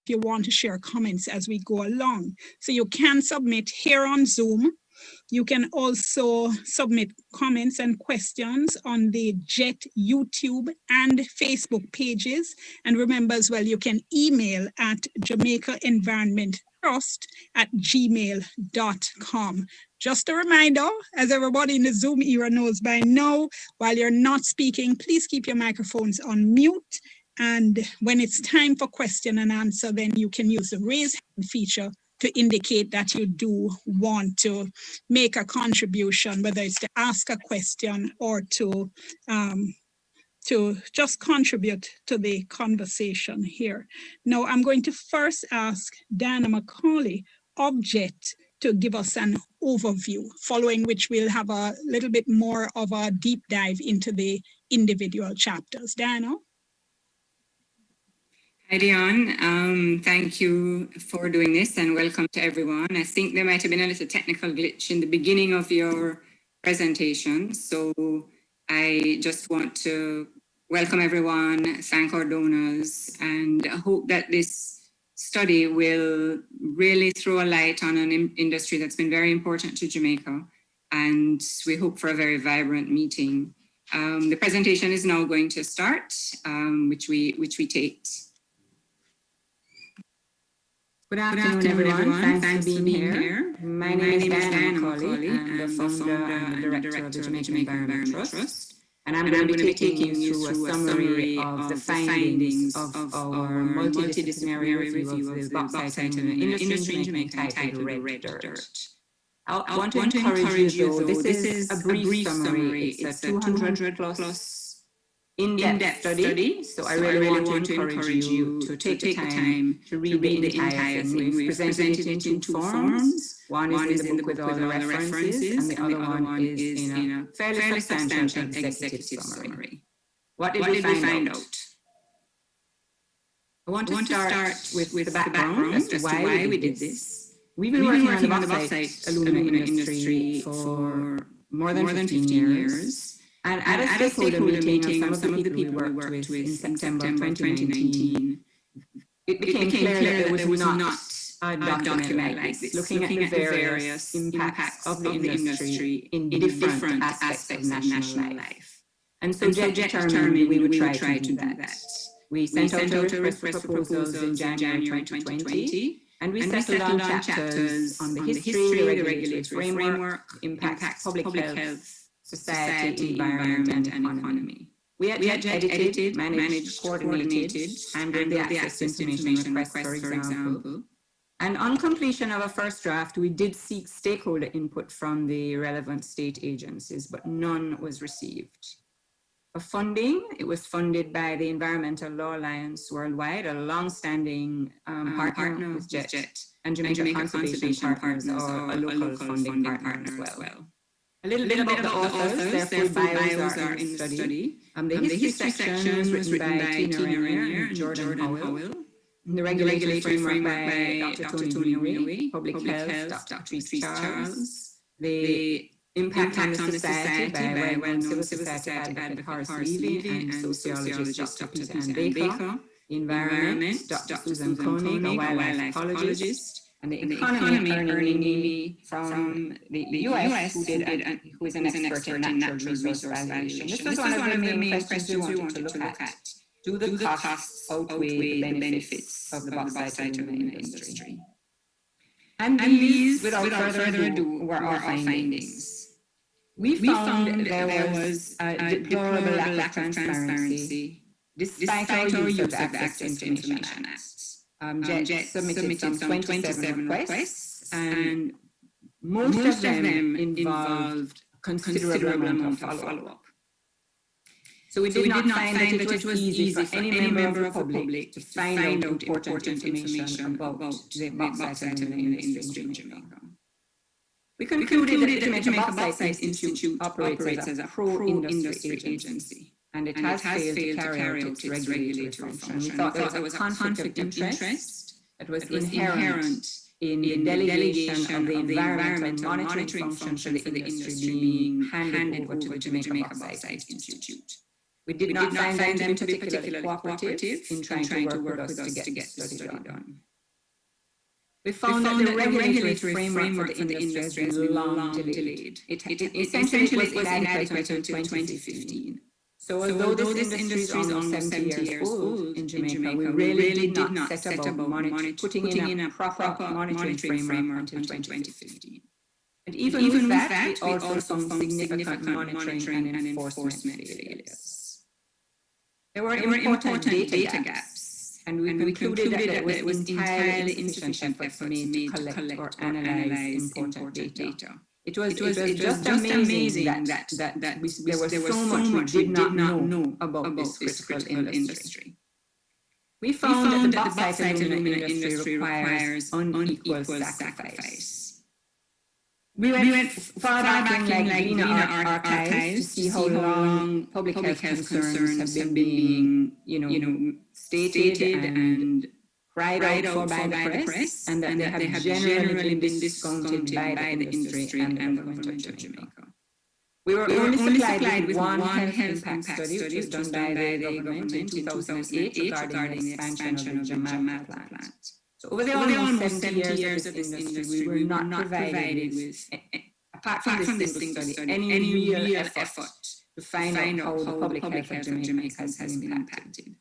if you want to share comments as we go along. So you can submit here on Zoom. You can also submit comments and questions on the JET YouTube and Facebook pages. And remember as well, you can email at jamaicaenvironmenttrust@gmail.com. Just a reminder, as everybody in the Zoom era knows by now, while you're not speaking, please keep your microphones on mute. And when it's time for question and answer, then you can use the raise hand feature to indicate that you do want to make a contribution, whether it's to ask a question or to just contribute to the conversation here. Now, I'm going to first ask Dana McCauley of JET to give us an overview, following which we'll have a little bit more of a deep dive into the individual chapters. Dana? Hi, Dion. Thank you for doing this and welcome to everyone. I think there might have been a little technical glitch in the beginning of your presentation. So I just want to welcome everyone, thank our donors, and I hope that this study will really throw a light on an industry that's been very important to Jamaica. And we hope for a very vibrant meeting. The presentation is now going to start, which we take. Good afternoon, everyone. Thanks for being here. My name is Dana McCauley. I'm the founder and the director of the Jamaican Environment Trust. And I'm going to be taking you through a summary of the findings of our multidisciplinary review of the bauxite industry in Jamaica titled Red Dirt. I want to encourage you, though, this is a brief summary. It's a 200 plus in-depth study, so I really want to encourage you to take the time to read the entire thing. We've presented it in two forms. One is in the book with all the references, and the other one is in a fairly substantial executive summary. What did we find out? I want to start with the background as to why we did this. We've been working on the bauxite aluminum industry for more than 15 years. And at a stakeholder meeting of some of the people we worked with in September 2019, it became clear that there was not a document like this, looking at the various impacts of the industry in different aspects of national life. And so Jet determined we would try to do that. We sent out a request for proposals in January 2020, and we settled on chapters on the history, the regulatory framework, impacts, public health, society, environment, and economy. We had edited, managed, coordinated, handled the access to information request, for example. And on completion of a first draft, we did seek stakeholder input from the relevant state agencies, but none was received. For funding, it was funded by the Environmental Law Alliance Worldwide, a long-standing partner with JET, and Jamaica Conservation Partners, or a local funding partner as well. A little bit about the authors, their full bios are in the study. The history section was written by Tina Rainier and Jordan Howell. The regulatory framework by Dr. Tony Minoue, public health, Dr. Patrice Charles. The impact on the society by well-known civil society advocate Horace Levy and sociologist Dr. Peter Ann Baker. The environment, Dr. Susan Koenig, a wildlife ecologist. And the economy, Ernie Neely from the US, who is an expert in natural resource valuation. This was one of the main questions we wanted to look at. Do the costs outweigh the benefits of the bauxite alumina industry? And these, without further ado, were our findings. We found there was a deplorable lack of transparency despite our use of the Access to Information Act. JET submitted some 27 requests, and most of them involved a considerable amount of follow-up. So we did not find that it was easy for any member of the public to find out important information about the bauxite alumina industry in Jamaica. We concluded that the Jamaica Bauxite Institute operates as a pro-industry agency, and it has failed to carry out its regulatory function. We thought there was a conflict of interest that was inherent in the delegation of the environmental monitoring function for the industry being handed over to the Jamaica Bauxite Institute. We did not find them to be particularly cooperative in trying to work with us to get the study done. We found that the regulatory framework for the industry has been long delayed. It essentially was inadequate until 2015. So although this industry is almost 70 years old in Jamaica, we really did not set about putting in a proper monitoring framework until 2015. And even with that, we also found significant monitoring and enforcement failures. There were important data gaps, and we concluded that it was entirely insufficient efforts made to collect or analyze important data. It was just amazing that there was so much we did not know about this critical industry. We found that the bauxite alumina industry requires unequal sacrifice. We went far back in Lena archives to see how long public health concerns have been being, stated and cried out for by the press, and that they have generally been discounted by the industry and the government of Jamaica. We were only supplied with one health impact study, which was done by the government in 2008 regarding the expansion of the Jamaica plant. So over the almost 70 years of this industry, we were not provided with, apart from this single study, any real effort to find out how the public health of Jamaica has been impacted.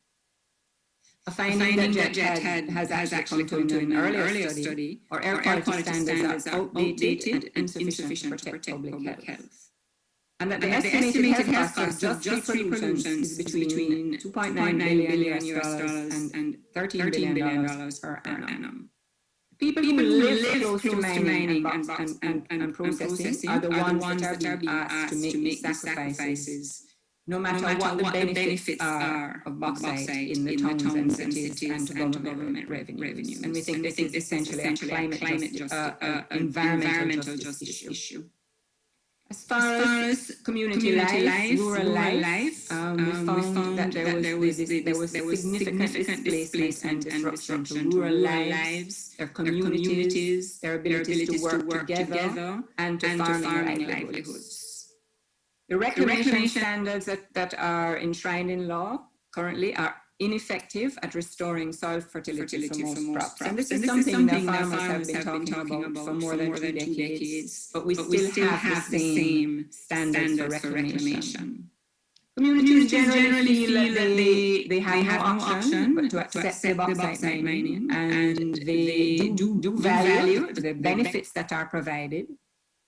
A finding that JET has actually come to an earlier study, or air quality standards are outdated and insufficient to protect public health. And that the estimated health cost of just three pollutants is between $2.9 billion US and $13 billion per annum. People who live close to mining and processing are the ones that are being asked to make these sacrifices, no matter what the benefits are of bauxite in the towns and cities and to government revenues. And we think this is essentially a climate environmental justice issue. As far as community life, rural life, we found that there was significant displacement and disruption to rural lives, their communities, their abilities to work together, and to farming livelihoods. The reclamation standards that are enshrined in law currently are ineffective at restoring soil fertility for most crops. And this is something that farmers have been talking about for more than 2 decades, but we still have the same standards for reclamation. Communities generally feel that they have no option but to accept the bauxite mining, and they do value the benefits that are provided,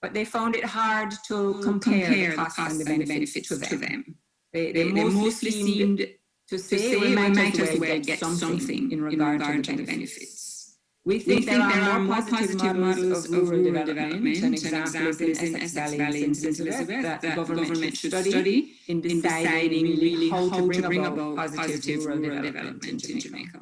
but they found it hard to compare the costs and the benefits to them. They mostly seemed to say we might as well get something in regard to the benefits. We think there are more positive models of rural development. An example is in Essex Valley in St. Elizabeth that the government should study in deciding really how to bring about positive rural development in Jamaica.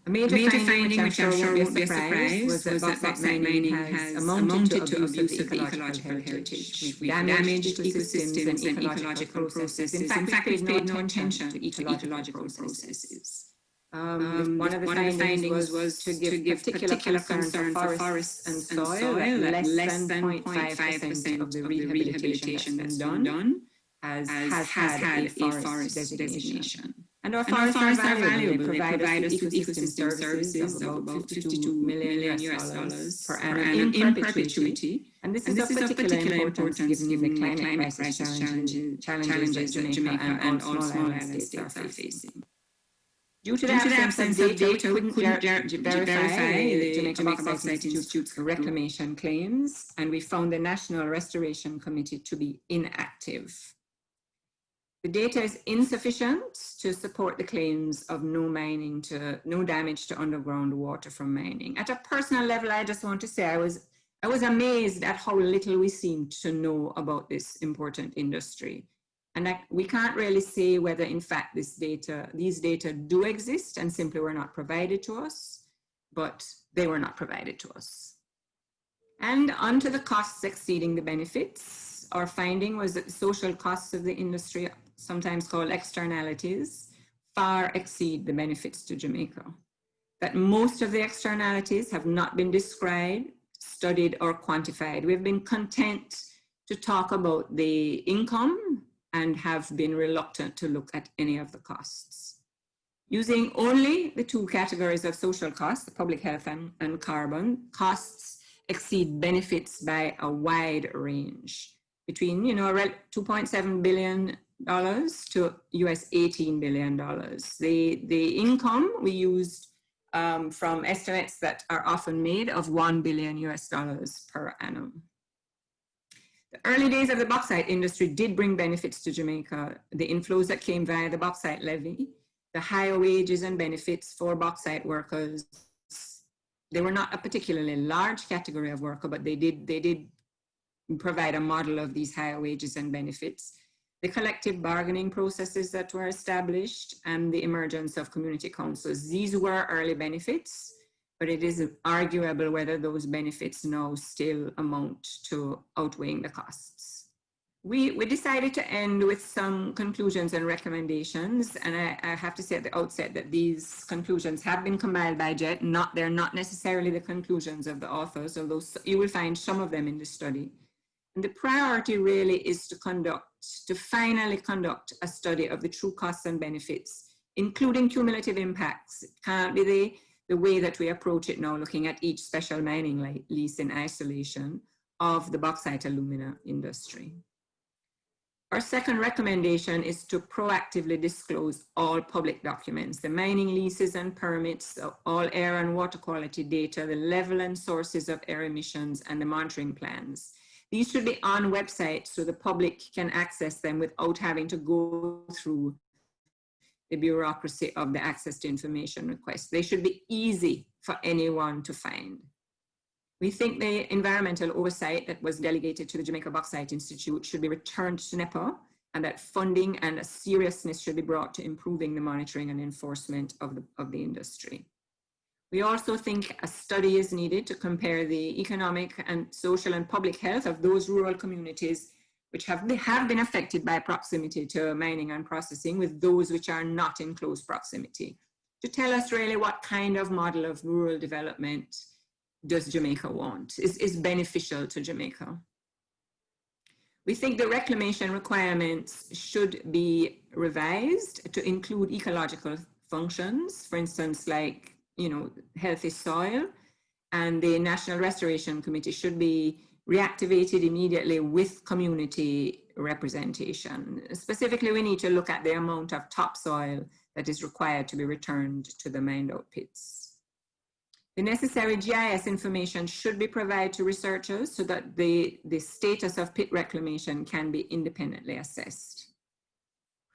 A major finding, which I'm sure won't be a surprise, was that bauxite mining has amounted to abuse of the ecological heritage. We damaged ecosystems and ecological processes. In fact, we've paid no attention to ecological processes. One of the findings was to give particular concern for forests and soil, that less than 0.5% of the rehabilitation that's been done has had a forest designation. And our forests are valuable. They provide us with ecosystem services of about $52 million per annum in perpetuity. And this is of particular importance given the climate crisis challenges that Jamaica and all small island states are facing. Due to the absence of data, we couldn't verify the Jamaica Bauxite Institute's reclamation claims, and we found the National Restoration Committee to be inactive. The data is insufficient to support the claims of no damage to underground water from mining. At a personal level, I just want to say I was amazed at how little we seemed to know about this important industry. And we can't really say whether, in fact, these data do exist and simply were not provided to us, but they were not provided to us. And onto the costs exceeding the benefits. Our finding was that the social costs of the industry, sometimes called externalities, far exceed the benefits to Jamaica. That most of the externalities have not been described, studied, or quantified. We've been content to talk about the income and have been reluctant to look at any of the costs. Using only the two categories of social costs, public health and carbon, costs exceed benefits by a wide range, between $2.7 billion to US $18 billion. The income we used from estimates that are often made of $1 billion per annum. The early days of the bauxite industry did bring benefits to Jamaica. The inflows that came via the bauxite levy, the higher wages and benefits for bauxite workers. They were not a particularly large category of worker, but they did provide a model of these higher wages and benefits. The collective bargaining processes that were established and the emergence of community councils, these were early benefits, but it is arguable whether those benefits now still amount to outweighing the costs. We decided to end with some conclusions and recommendations, and I have to say at the outset that these conclusions have been compiled by JET. They're not necessarily the conclusions of the authors, although you will find some of them in the study. And the priority really is to finally conduct a study of the true costs and benefits, including cumulative impacts. It can't be the way that we approach it now, looking at each special mining lease in isolation of the bauxite alumina industry. Our second recommendation is to proactively disclose all public documents, the mining leases and permits, all air and water quality data, the level and sources of air emissions, and the monitoring plans. These should be on websites so the public can access them without having to go through the bureaucracy of the access to information request. They should be easy for anyone to find. We think the environmental oversight that was delegated to the Jamaica Bauxite Institute should be returned to NEPA, and that funding and a seriousness should be brought to improving the monitoring and enforcement of the industry. We also think a study is needed to compare the economic and social and public health of those rural communities which have been affected by proximity to mining and processing with those which are not in close proximity, to tell us really what kind of model of rural development does Jamaica want, is beneficial to Jamaica. We think the reclamation requirements should be revised to include ecological functions, for instance, like, healthy soil, and the National Restoration Committee should be reactivated immediately with community representation. Specifically, we need to look at the amount of topsoil that is required to be returned to the mined-out pits. The necessary GIS information should be provided to researchers so that the status of pit reclamation can be independently assessed.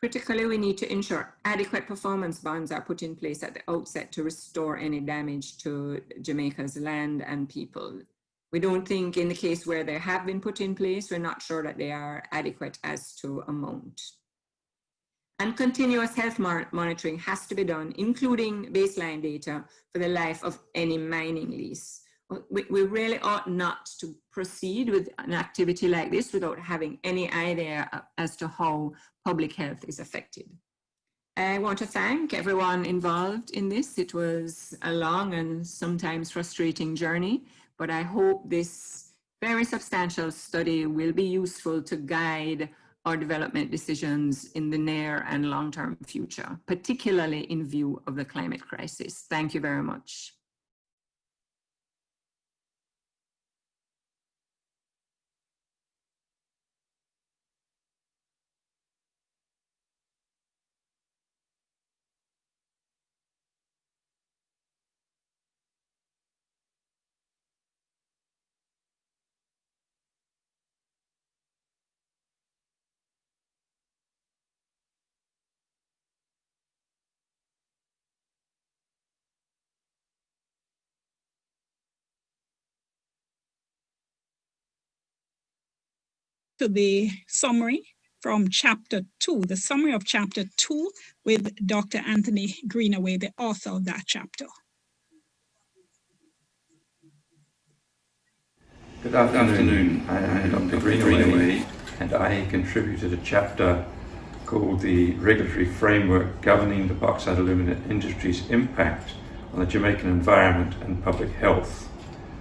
Critically, we need to ensure adequate performance bonds are put in place at the outset to restore any damage to Jamaica's land and people. We don't think in the case where they have been put in place, we're not sure that they are adequate as to amount. And continuous health monitoring has to be done, including baseline data for the life of any mining lease. We really ought not to proceed with an activity like this without having any idea as to how public health is affected. I want to thank everyone involved in this. It was a long and sometimes frustrating journey, but I hope this very substantial study will be useful to guide our development decisions in the near and long-term future, particularly in view of the climate crisis. Thank you very much. To the summary from chapter 2, the summary of chapter 2 with Dr. Anthony Greenaway, the author of that chapter. Good afternoon. I am Dr. Greenaway, and I contributed a chapter called The Regulatory Framework Governing the Bauxite Alumina Industry's Impact on the Jamaican Environment and Public Health.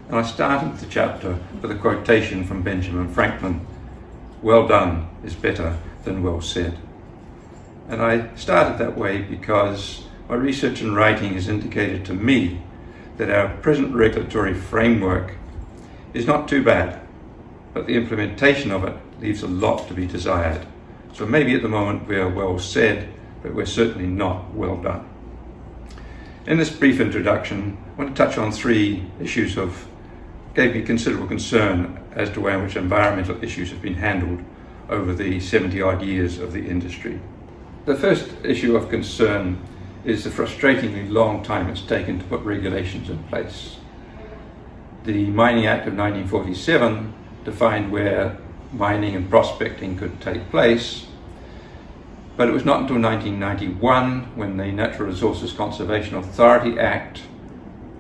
And I started the chapter with a quotation from Benjamin Franklin: "Well done is better than well said." And I started that way because my research and writing has indicated to me that our present regulatory framework is not too bad, but the implementation of it leaves a lot to be desired. So maybe at the moment we are well said, but we're certainly not well done. In this brief introduction, I want to touch on 3 issues of gave me considerable concern as to the way in which environmental issues have been handled over the 70-odd years of the industry. The first issue of concern is the frustratingly long time it's taken to put regulations in place. The Mining Act of 1947 defined where mining and prospecting could take place, but it was not until 1991 when the Natural Resources Conservation Authority Act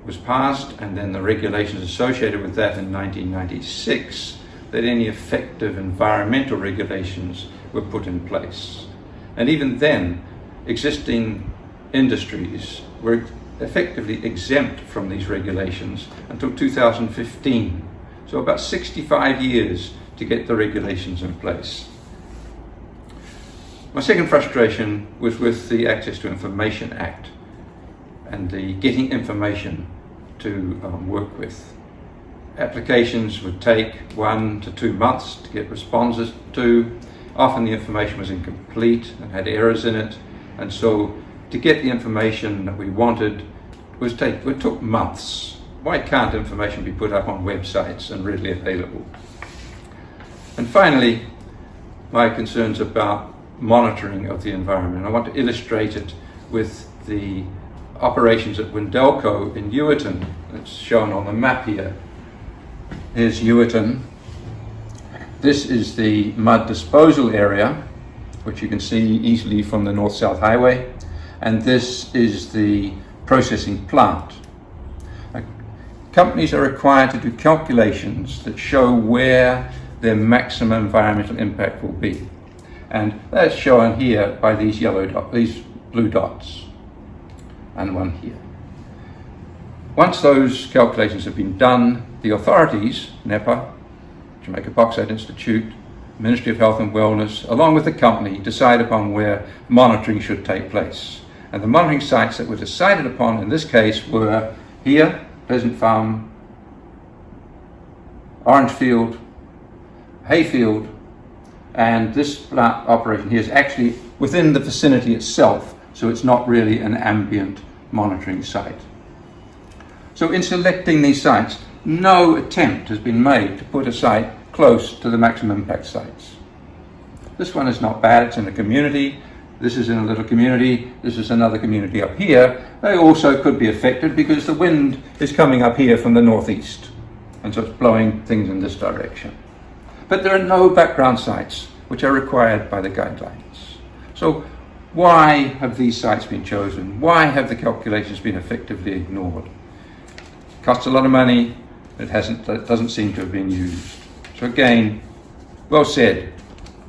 was passed, and then the regulations associated with that in 1996, that any effective environmental regulations were put in place. And even then, existing industries were effectively exempt from these regulations until 2015. So about 65 years to get the regulations in place. My second frustration was with the Access to Information Act and the getting information to work with. Applications would take 1 to 2 months to get responses to. Often the information was incomplete and had errors in it, and so to get the information that we wanted it took months. Why can't information be put up on websites and readily available? And finally, my concerns about monitoring of the environment. I want to illustrate it with the operations at Wendelco in Ewerton. It's shown on the map here. Here's Ewerton. This is the mud disposal area, which you can see easily from the North-South Highway, and this is the processing plant. Companies are required to do calculations that show where their maximum environmental impact will be, and that's shown here by these these blue dots, and one here. Once those calculations have been done, the authorities, NEPA, Jamaica Bauxite Institute, Ministry of Health and Wellness, along with the company, decide upon where monitoring should take place. And the monitoring sites that were decided upon in this case were here, Pleasant Farm, Orangefield, Hayfield, and this plant operation here is actually within the vicinity itself, so it's not really an ambient monitoring site. So in selecting these sites, no attempt has been made to put a site close to the maximum impact sites. This one is not bad, it's in a community. This is in a little community, this is another community up here. They also could be affected because the wind is coming up here from the northeast, and so it's blowing things in this direction. But there are no background sites which are required by the guidelines. So why have these sites been chosen? Why have the calculations been effectively ignored? It costs a lot of money, it doesn't seem to have been used. So again, well said,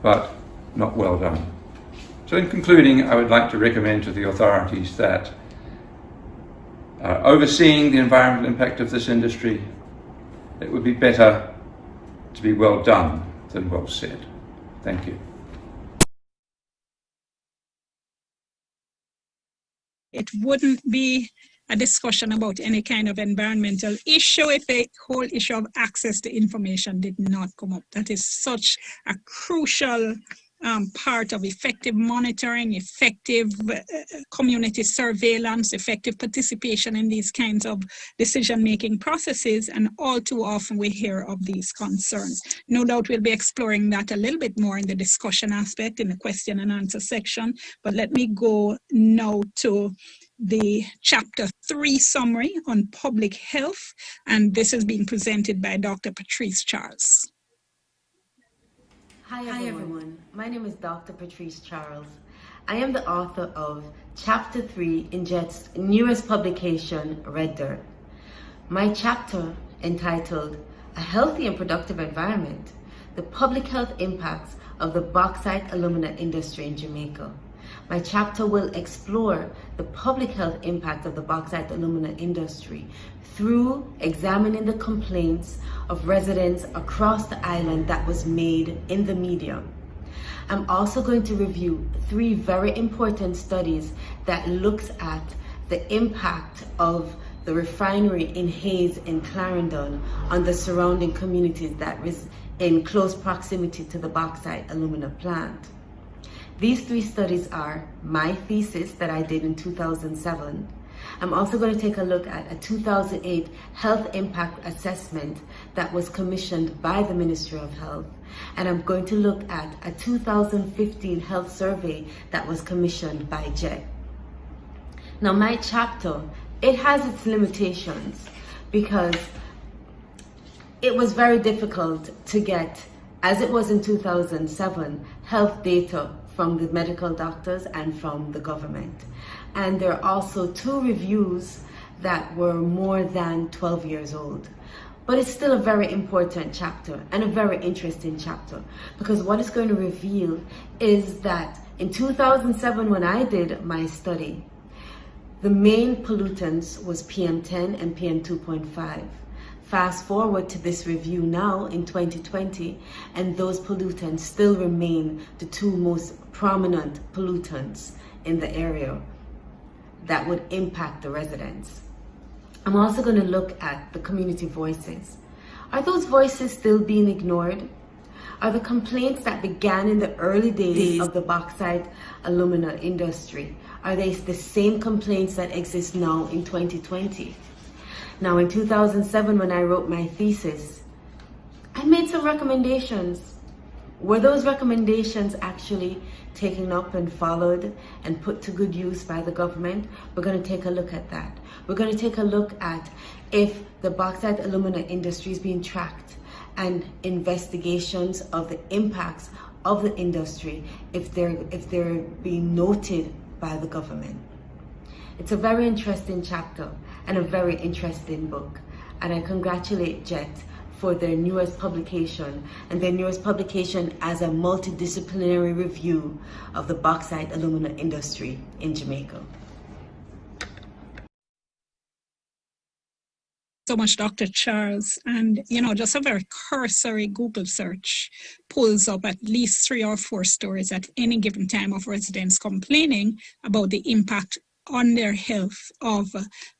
but not well done. So in concluding, I would like to recommend to the authorities that overseeing the environmental impact of this industry, it would be better to be well done than well said. Thank you. It wouldn't be a discussion about any kind of environmental issue if the whole issue of access to information did not come up. That is such a crucial part of effective monitoring, effective community surveillance, effective participation in these kinds of decision-making processes, and all too often we hear of these concerns. No doubt we'll be exploring that a little bit more in the discussion aspect in the question and answer section, but let me go now to the Chapter 3 summary on public health, and this is being presented by Dr. Patrice Charles. Hi everyone, my name is Dr. Patrice Charles. I am the author of Chapter 3 in JET's newest publication, Red Dirt. My chapter, entitled A Healthy and Productive Environment, the Public Health Impacts of the Bauxite Alumina Industry in Jamaica. My chapter will explore the public health impact of the bauxite alumina industry through examining the complaints of residents across the island that was made in the media. I'm also going to review 3 very important studies that looks at the impact of the refinery in Hayes in Clarendon on the surrounding communities that was in close proximity to the bauxite alumina plant. These 3 studies are my thesis that I did in 2007. I'm also going to take a look at a 2008 health impact assessment that was commissioned by the Ministry of Health. And I'm going to look at a 2015 health survey that was commissioned by JET. Now my chapter, it has its limitations because it was very difficult to get, as it was in 2007, health data from the medical doctors and from the government. And there are also 2 reviews that were more than 12 years old. But it's still a very important chapter and a very interesting chapter, because what it's going to reveal is that in 2007, when I did my study, the main pollutants was PM10 and PM2.5. Fast forward to this review now in 2020, and those pollutants still remain the 2 most prominent pollutants in the area that would impact the residents. I'm also going to look at the community voices. Are those voices still being ignored? Are the complaints that began in the early days of the bauxite alumina industry, are they the same complaints that exist now in 2020? Now in 2007, when I wrote my thesis, I made some recommendations. Were those recommendations actually taken up and followed and put to good use by the government? We're going to take a look at that. We're going to take a look at if the bauxite alumina industry is being tracked, and investigations of the impacts of the industry if they're being noted by the government. It's a very interesting chapter and a very interesting book, and I congratulate JET for their newest publication, and their newest publication as a multidisciplinary review of the bauxite alumina industry in Jamaica. so much, Dr. Charles. And, you know, just a very cursory Google search pulls up at least 3 or 4 stories at any given time of residents complaining about the impact on their health of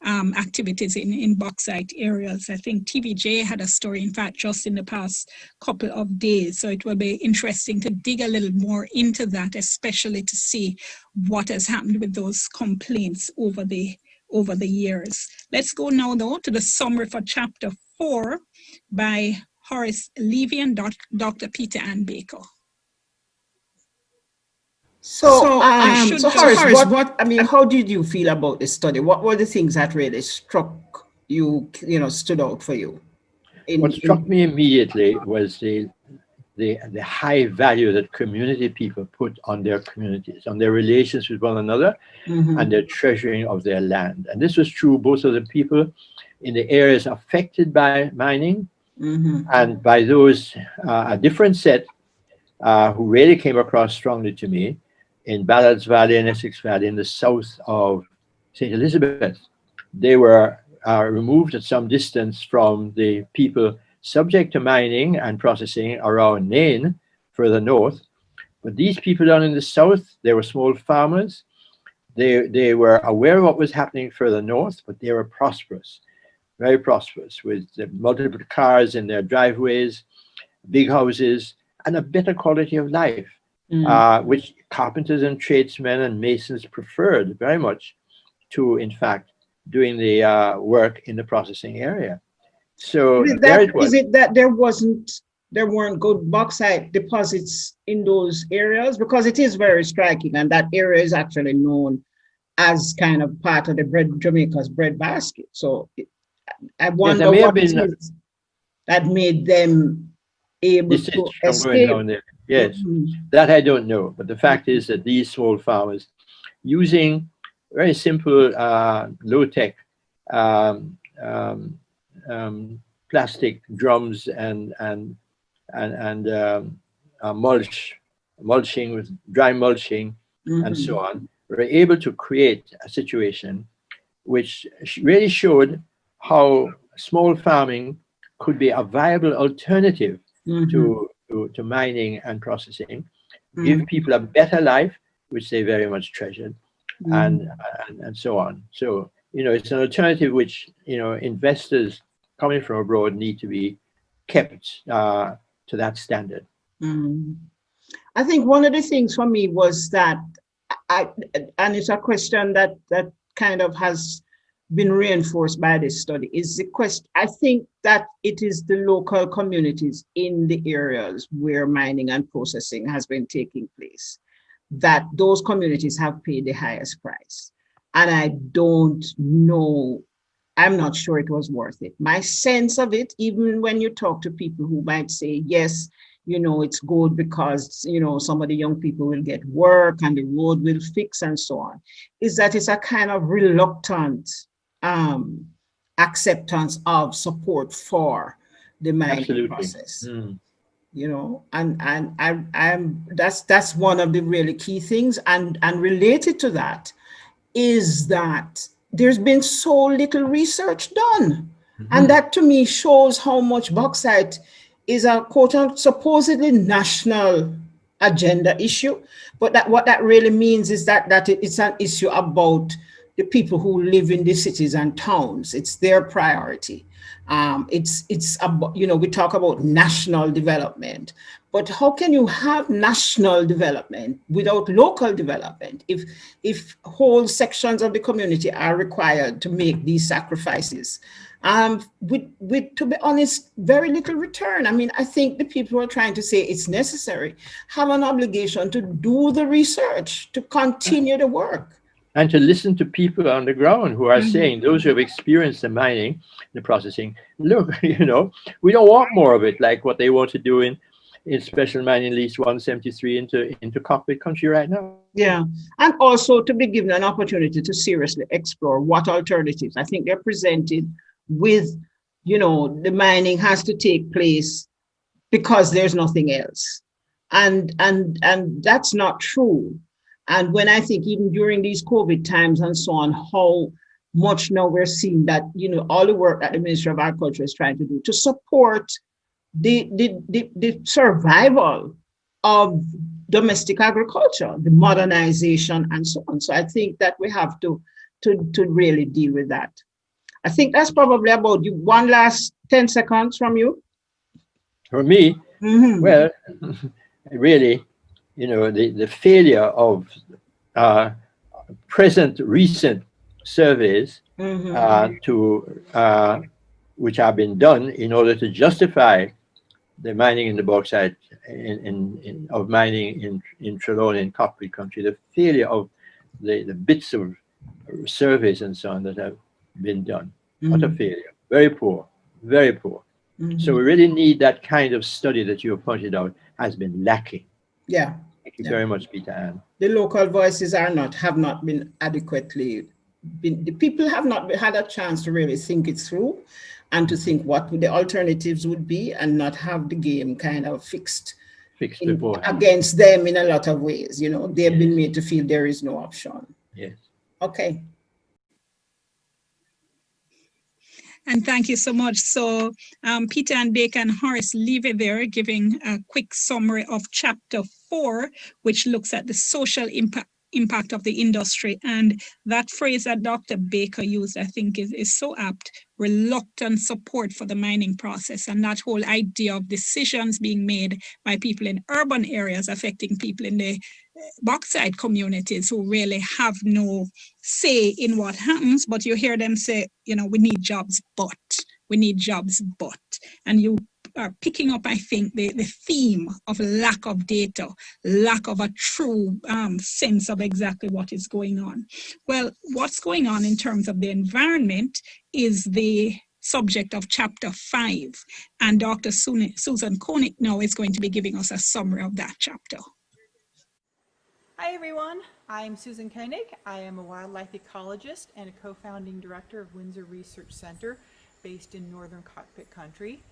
activities in bauxite areas. I think TVJ had a story, in fact, just in the past couple of days. So it will be interesting to dig a little more into that, especially to see what has happened with those complaints over the years. Let's go now, though, to the summary for Chapter 4 by Horace Levy and Dr. Peter Ann Baker. So Horace, how did you feel about this study? What were the things that really struck you, stood out for you? What struck me immediately was the high value that community people put on their communities, on their relations with one another, and their treasuring of their land. And this was true both of the people in the areas affected by mining and by those, a different set who really came across strongly to me in Ballards Valley and Essex Valley in the south of St. Elizabeth. They were removed at some distance from the people subject to mining and processing around Nain, further north. But these people down in the south, they were small farmers. They were aware of what was happening further north, but they were prosperous, very prosperous, with multiple cars in their driveways, big houses, and a better quality of life, which carpenters and tradesmen and masons preferred very much to, in fact, doing the work in the processing area. So is it that there weren't good bauxite deposits in those areas? Because it is very striking, and that area is actually known as kind of part of the Jamaica's breadbasket. So I wonder what it is that made them able to escape. Down there. Yes, that I don't know. But the fact is that these small farmers, using very simple, low-tech plastic drums and mulching with dry mulching and so on, were able to create a situation which really showed how small farming could be a viable alternative to mining and processing, give people a better life, which they very much treasured, and so on. So, it's an alternative which, investors coming from abroad need to be kept to that standard. I think one of the things for me was that, and it's a question that kind of has been reinforced by this study, is the question. I think that it is the local communities in the areas where mining and processing has been taking place, that those communities have paid the highest price. And I don't know, I'm not sure it was worth it. My sense of it, even when you talk to people who might say, yes, it's good because, some of the young people will get work and the road will fix and so on, is that it's a kind of reluctant acceptance of support for the mining process. And that's one of the really key things. And related to that is that there's been so little research done. And that to me shows how much bauxite is a quote-unquote supposedly national agenda issue. But what that really means is that it's an issue about the people who live in the cities and towns. It's their priority. It's about, we talk about national development, but how can you have national development without local development if whole sections of the community are required to make these sacrifices with, to be honest, very little return? I mean, I think the people who are trying to say it's necessary have an obligation to do the research, to continue the work. And to listen to people on the ground who are saying, those who have experienced the mining, the processing, look, we don't want more of it, like what they want to do in Special Mining Lease 173 into Cockpit Country right now. Yeah, and also to be given an opportunity to seriously explore what alternatives. I think they're presented with, the mining has to take place because there's nothing else. And that's not true. And when I think even during these COVID times and so on, how much now we're seeing that, all the work that the Ministry of Agriculture is trying to do to support the survival of domestic agriculture, the modernization and so on. So I think that we have to really deal with that. I think that's probably about you. One last 10 seconds from you. For me, well, really, the failure of recent surveys which have been done in order to justify the mining in the bauxite of mining in Trelawney and Cockpit country, the failure of the bits of surveys and so on that have been done. What a failure. Very poor, very poor. So we really need that kind of study that you have pointed out has been lacking. Yeah. Thank you very much, Peter Ann. The local voices have not been adequately, the people have not had a chance to really think it through and to think what the alternatives would be and not have the game kind of fixed against them in a lot of ways. They've been made to feel there is no option. Yes. Okay. And thank you so much. So Peter and Baker and Horace leave it there, giving a quick summary of chapter 4, which looks at the social impact of the industry. And that phrase that Dr. Baker used, I think is so apt: reluctant support for the mining process. And that whole idea of decisions being made by people in urban areas affecting people in the bauxite communities who really have no say in what happens, but you hear them say, we need jobs, but. And you are picking up, I think, the theme of lack of data, lack of a true sense of exactly what is going on. Well, what's going on in terms of the environment is the subject of chapter 5. And Dr. Susan Koenig now is going to be giving us a summary of that chapter. Hi everyone, I'm Susan Koenig. I am a wildlife ecologist and a co-founding director of Windsor Research Center based in northern Cockpit country.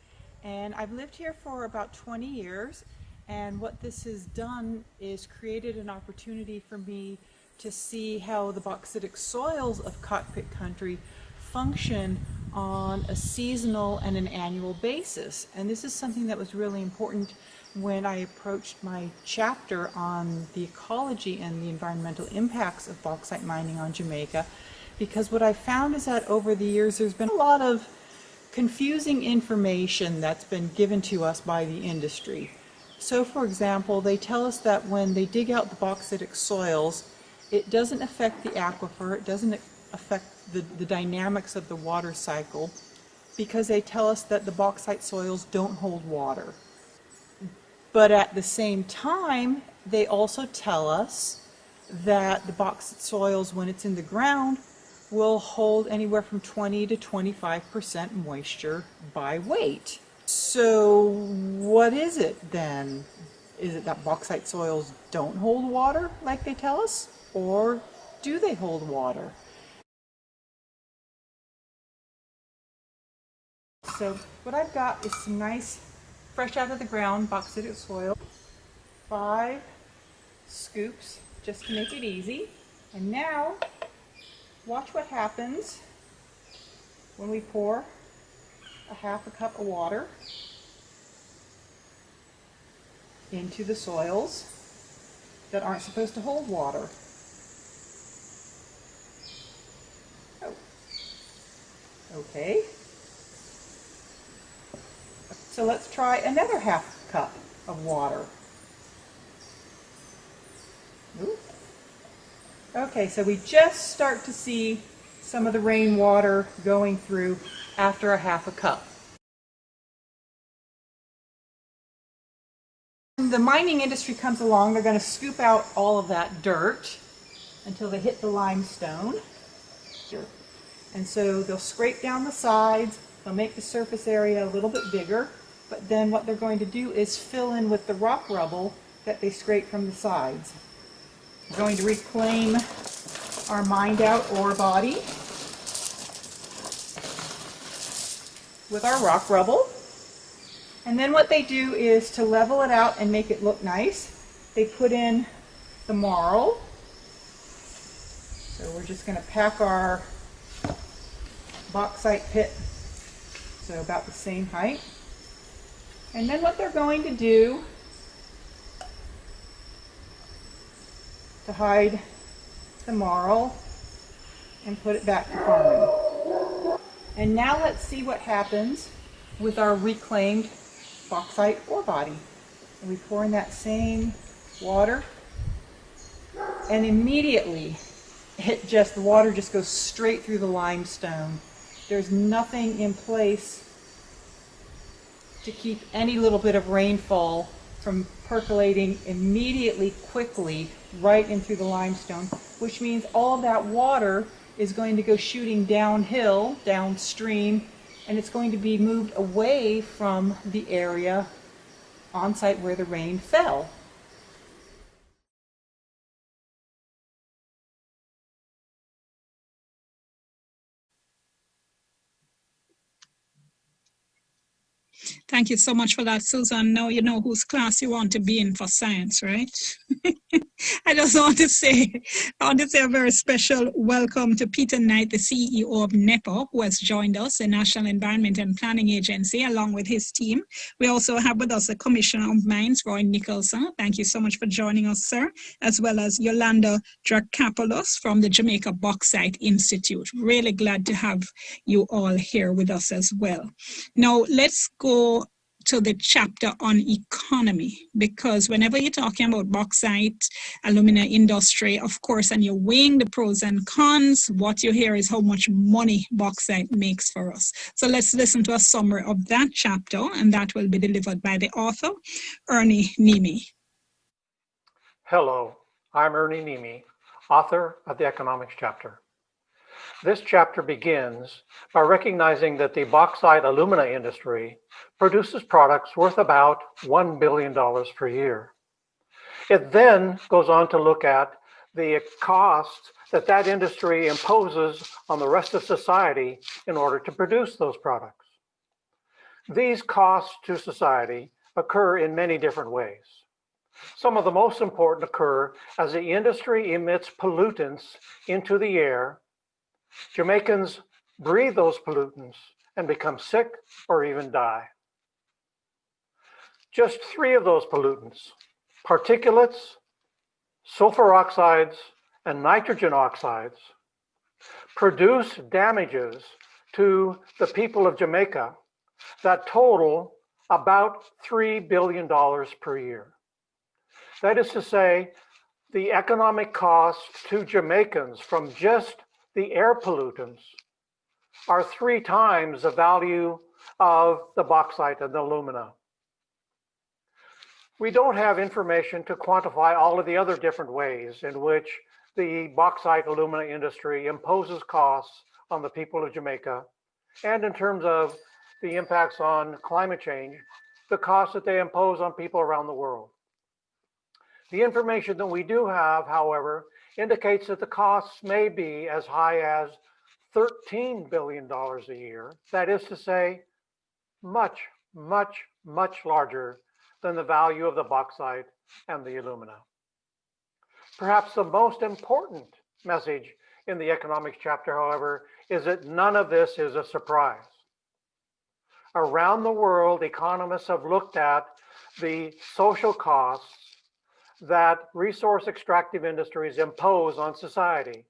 And I've lived here for about 20 years, and what this has done is created an opportunity for me to see how the bauxitic soils of Cockpit country function on a seasonal and an annual basis. And this is something that was really important when I approached my chapter on the ecology and the environmental impacts of bauxite mining on Jamaica, because what I found is that over the years there's been a lot of confusing information that's been given to us by the industry. So for example, they tell us that when they dig out the bauxitic soils, it doesn't affect the aquifer, it doesn't affect the dynamics of the water cycle, because they tell us that the bauxite soils don't hold water. But at the same time, they also tell us that the bauxite soils, when it's in the ground, will hold anywhere from 20 to 25% moisture by weight. So what is it then? Is it that bauxite soils don't hold water like they tell us? Or do they hold water? So what I've got is some nice, fresh out of the ground bauxitic soil. 5 scoops just to make it easy. And now, watch what happens when we pour a half a cup of water into the soils that aren't supposed to hold water. Oh. Okay. So let's try another half cup of water. Ooh. Okay, so we just start to see some of the rainwater going through after a half a cup. When the mining industry comes along, they're going to scoop out all of that dirt until they hit the limestone. And so they'll scrape down the sides, they'll make the surface area a little bit bigger, but then what they're going to do is fill in with the rock rubble that they scrape from the sides. We're going to reclaim our mined out ore body with our rock rubble. And then what they do is, to level it out and make it look nice, they put in the marl. So we're just going to pack our bauxite pit, so about the same height. And then what they're going to do to hide the marl and put it back to farming. And now let's see what happens with our reclaimed bauxite ore body. And we pour in that same water, and immediately the water just goes straight through the limestone. There's nothing in place to keep any little bit of rainfall from percolating immediately, quickly, right in through the limestone, which means all of that water is going to go shooting downhill, downstream, and it's going to be moved away from the area on site where the rain fell. Thank you so much for that, Susan. Now you know whose class you want to be in for science, right? I just want to say a very special welcome to Peter Knight, the CEO of NEPA, who has joined us, the National Environment and Planning Agency, along with his team. We also have with us the Commissioner of Mines, Roy Nicholson. Thank you so much for joining us, sir, as well as Yolanda Drakopoulos from the Jamaica Bauxite Institute. Really glad to have you all here with us as well. Now, let's go to the chapter on economy, because whenever you're talking about bauxite, alumina industry, of course, and you're weighing the pros and cons, what you hear is how much money bauxite makes for us. So let's listen to a summary of that chapter, and that will be delivered by the author, Ernie Nemi. Hello, I'm Ernie Nemi, author of the economics chapter. This chapter begins by recognizing that the bauxite alumina industry produces products worth about $1 billion per year. It then goes on to look at the costs that industry imposes on the rest of society in order to produce those products. These costs to society occur in many different ways. Some of the most important occur as the industry emits pollutants into the air. Jamaicans breathe those pollutants and become sick or even die. Just 3 of those pollutants, particulates, sulfur oxides, and nitrogen oxides, produce damages to the people of Jamaica that total about $3 billion per year. That is to say, the economic costs to Jamaicans from just the air pollutants are 3 times the value of the bauxite and the alumina. We don't have information to quantify all of the other different ways in which the bauxite alumina industry imposes costs on the people of Jamaica, and in terms of the impacts on climate change, the costs that they impose on people around the world. The information that we do have, however, indicates that the costs may be as high as $13 billion a year. That is to say, much, much, much larger than the value of the bauxite and the alumina. Perhaps the most important message in the economics chapter, however, is that none of this is a surprise. Around the world, economists have looked at the social costs that resource extractive industries impose on society.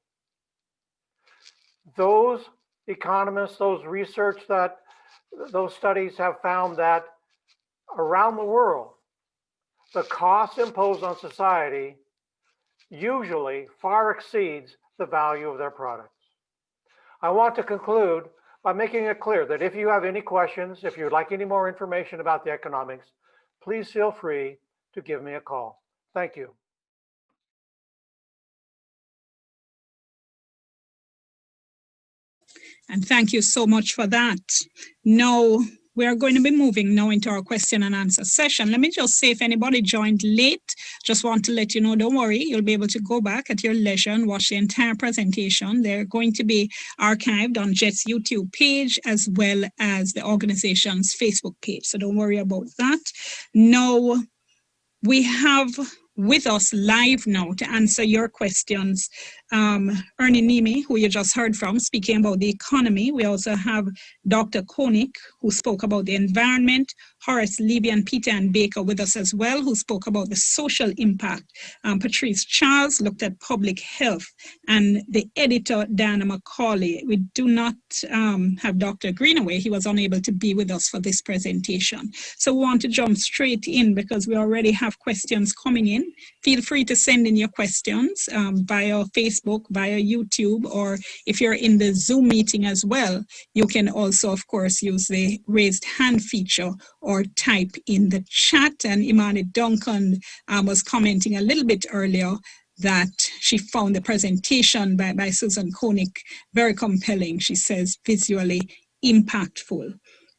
Those economists, those studies have found that around the world, the costs imposed on society usually far exceeds the value of their products. I want to conclude by making it clear that if you have any questions, if you'd like any more information about the economics, please feel free to give me a call. Thank you. And thank you so much for that. Now, we are going to be moving now into our question and answer session. Let me just say, if anybody joined late, just want to let you know, don't worry, you'll be able to go back at your leisure and watch the entire presentation. They're going to be archived on JET's YouTube page as well as the organization's Facebook page. So don't worry about that. Now, we have with us live now to answer your questions. Ernie Nimi, who you just heard from, speaking about the economy. We also have Dr. Koenig, who spoke about the environment, Horace Levy and Peter and Baker with us as well, who spoke about the social impact. Patrice Charles looked at public health, and the editor, Diana Macaulay. We do not have Dr. Greenaway. He was unable to be with us for this presentation. So we want to jump straight in because we already have questions coming in. Feel free to send in your questions via Facebook, via YouTube, or if you're in the Zoom meeting as well, you can also, of course, use the raised hand feature or type in the chat. And Imani Duncan was commenting a little bit earlier that she found the presentation by Susan Koenig very compelling. She says visually impactful.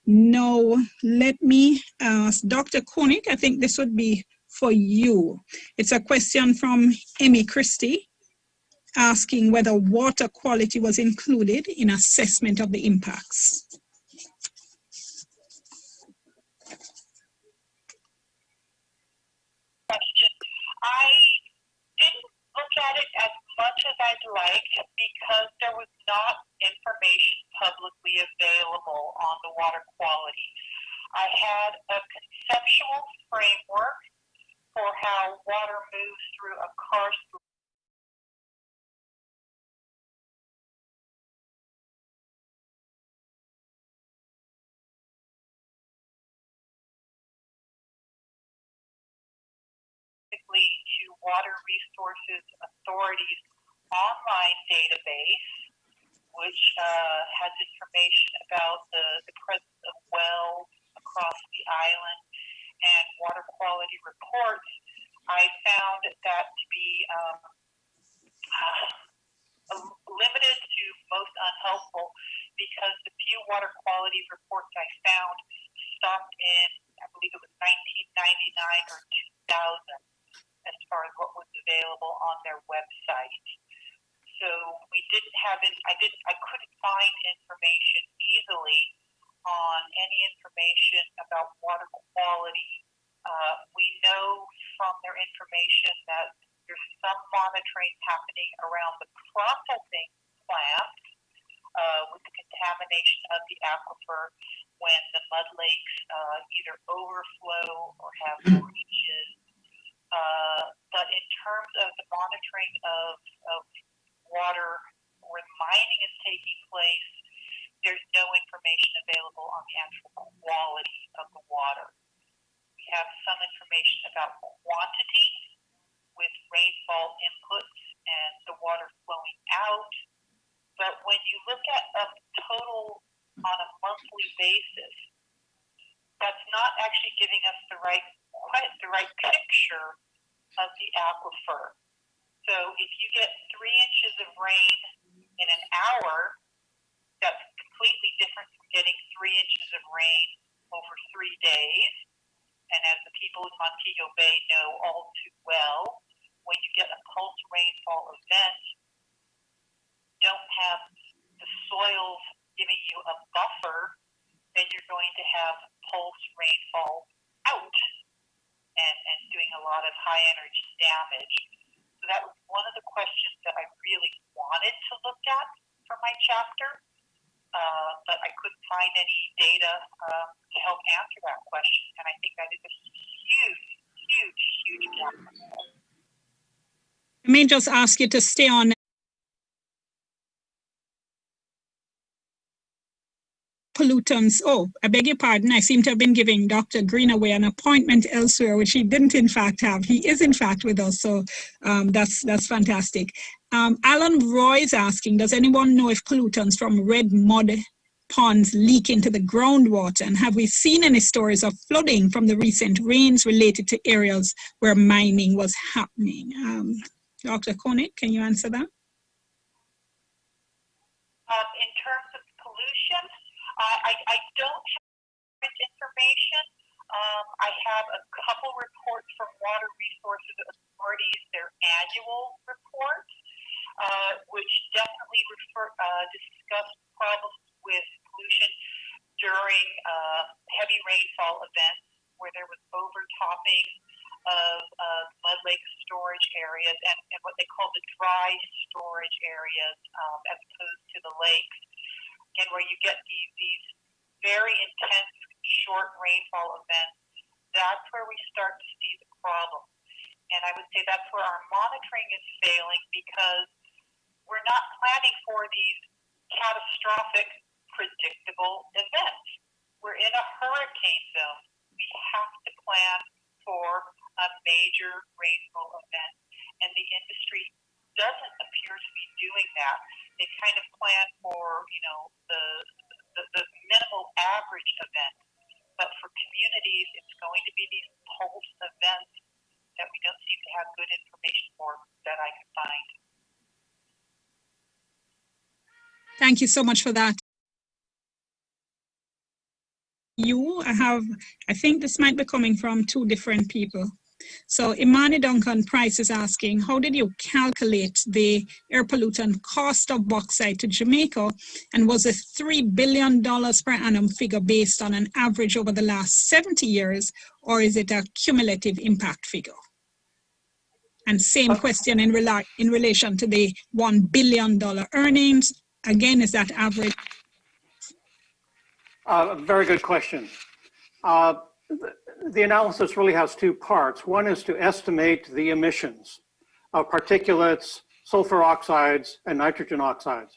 Now, let me ask Dr. Koenig, I think this would be for you. It's a question from Emmy Christie asking whether water quality was included in assessment of the impacts. I didn't look at it as much as I'd like because there was not information publicly available on the water quality. I had a conceptual framework for how water moves through a karst. To Water Resources Authority's online database, which has information about the presence of wells across the island and water quality reports. I found that to be limited to most unhelpful because the few water quality reports I found stopped in, I believe it was 1999 or 2000. As far as what was available on their website. So we didn't have it, I couldn't find information easily on any information about water quality. We know from their information that there's some monitoring happening around the processing plant with the contamination of the aquifer when the mud lakes either overflow or have breaches. But in terms of the monitoring of water where mining is taking place, there's no information available on the actual quality of the water. We have some information about quantity with rainfall inputs and the water flowing out. But when you look at a total on a monthly basis, that's not actually giving us the right picture of the aquifer. So if you get 3 inches of rain in an hour, that's completely different from getting 3 inches of rain over 3 days. And as the people in Montego Bay know all too well, when you get a pulse rainfall event, you don't have the soils giving you a buffer, then you're going to have pulse rainfall out and doing a lot of high energy damage. So that was one of the questions that I really wanted to look at for my chapter, but I couldn't find any data to help answer that question. And I think that is a huge gap. I may just ask you to stay on. Pollutants. Oh, I beg your pardon. I seem to have been giving Dr. Greenaway an appointment elsewhere, which he didn't in fact have. He is in fact with us, so that's fantastic. Alan Roy is asking, does anyone know if pollutants from red mud ponds leak into the groundwater? And have we seen any stories of flooding from the recent rains related to areas where mining was happening? Dr. Koenig, can you answer that? In terms of pollution, I don't have information. I have a couple reports from Water Resources Authorities, their annual reports, which definitely discuss problems with pollution during heavy rainfall events where there was overtopping mud lake storage areas and what they call the dry storage areas as opposed to the lakes. Again, where you get these very intense short rainfall events, that's where we start to see the problem. And I would say that's where our monitoring is failing, because we're not planning for these catastrophic, predictable events. We're in a hurricane zone. We have to plan for a major rainfall event, and the industry doesn't appear to be doing that. They kind of plan for, the minimal average event, but for communities, it's going to be these pulse events that we don't seem to have good information for that I can find. Thank you so much for that. I think this might be coming from two different people. So Imani Duncan Price is asking, how did you calculate the air pollutant cost of bauxite to Jamaica? And was a $3 billion per annum figure based on an average over the last 70 years, or is it a cumulative impact figure? And same question in relation to the $1 billion earnings. Again, is that average? Very good question. The analysis really has two parts. One is to estimate the emissions of particulates, sulfur oxides, and nitrogen oxides.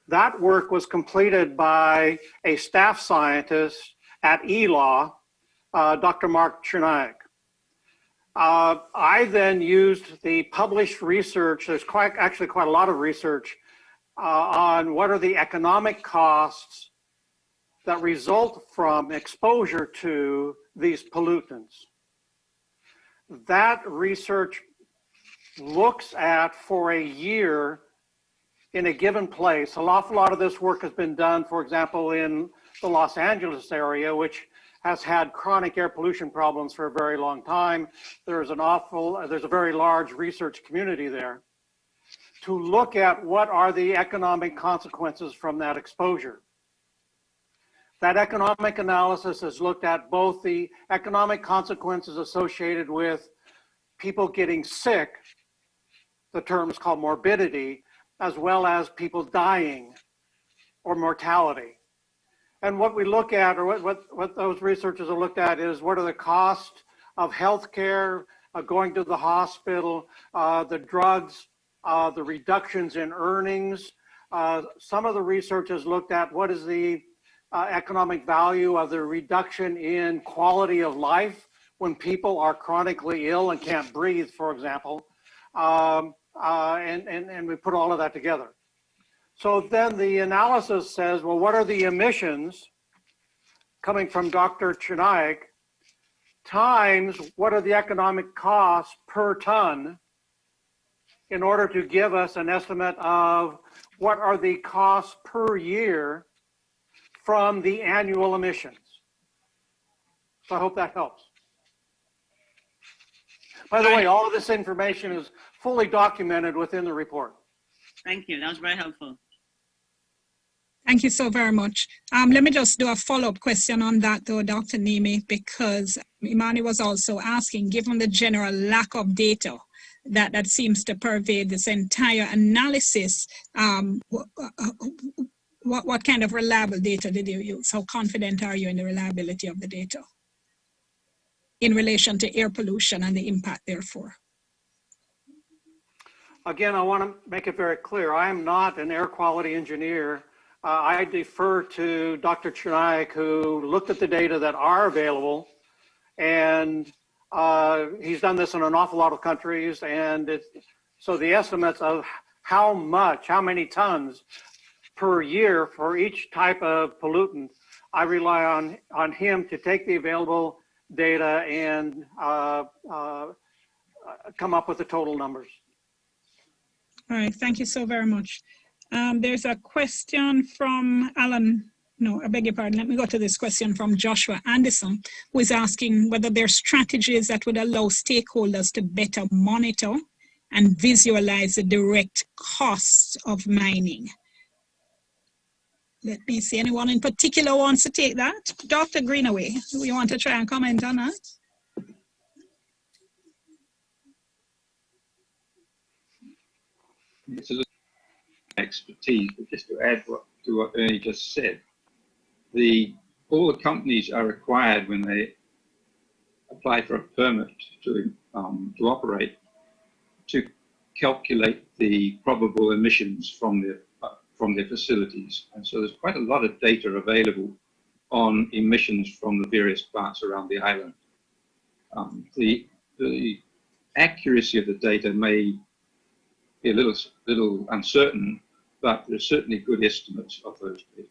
That work was completed by a staff scientist at ELAW, Dr. Mark Chernayak. I then used the published research. There's actually quite a lot of research on what are the economic costs that result from exposure to these pollutants. That research looks at, for a year in a given place, an awful lot of this work has been done, for example, in the Los Angeles area, which has had chronic air pollution problems for a very long time. There's a very large research community there to look at what are the economic consequences from that exposure. That economic analysis has looked at both the economic consequences associated with people getting sick, the term is called morbidity, as well as people dying or mortality. And what we look at, or what those researchers have looked at, is what are the costs of healthcare, going to the hospital, the drugs, the reductions in earnings. Some of the research has looked at what is the economic value of the reduction in quality of life when people are chronically ill and can't breathe, for example. And we put all of that together. So then the analysis says, well, what are the emissions coming from Dr. Chernayak times what are the economic costs per ton in order to give us an estimate of what are the costs per year from the annual emissions. So I hope that helps. By the way, all of this information is fully documented within the report. Thank you. That was very helpful. Thank you so very much. Let me just do a follow-up question on that, though, Dr. Nimi, because Imani was also asking, given the general lack of data that seems to pervade this entire analysis, what kind of reliable data did you use? How confident are you in the reliability of the data in relation to air pollution and the impact therefore? Again, I want to make it very clear. I am not an air quality engineer. I defer to Dr. Chernayak, who looked at the data that are available, and he's done this in an awful lot of countries. And so the estimates of how many tons per year for each type of pollutant, I rely on him to take the available data and come up with the total numbers. All right, thank you so very much. There's a question from Alan. No, I beg your pardon. Let me go to this question from Joshua Anderson, who is asking whether there are strategies that would allow stakeholders to better monitor and visualize the direct costs of mining. Let me see. Anyone in particular wants to take that? Dr. Greenaway, do you want to try and comment on that? it's a little expertise, but just to add to what Ernie just said, all the companies are required when they apply for a permit to operate to calculate the probable emissions from their facilities, and so there's quite a lot of data available on emissions from the various parts around the island. The accuracy of the data may be a little uncertain, but there's certainly good estimates of those data.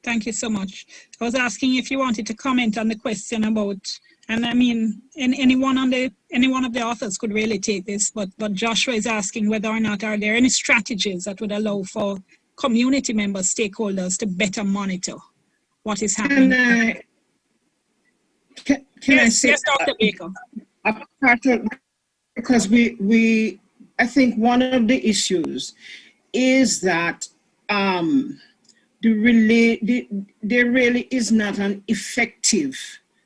Thank you so much. I was asking if you wanted to comment on the question about, and I mean, any one of the authors could really take this, but Joshua is asking whether or not are there any strategies that would allow for community members, stakeholders to better monitor what is happening. Can yes, I say, yes, Dr. Baker. Because I think one of the issues is that there really is not an effective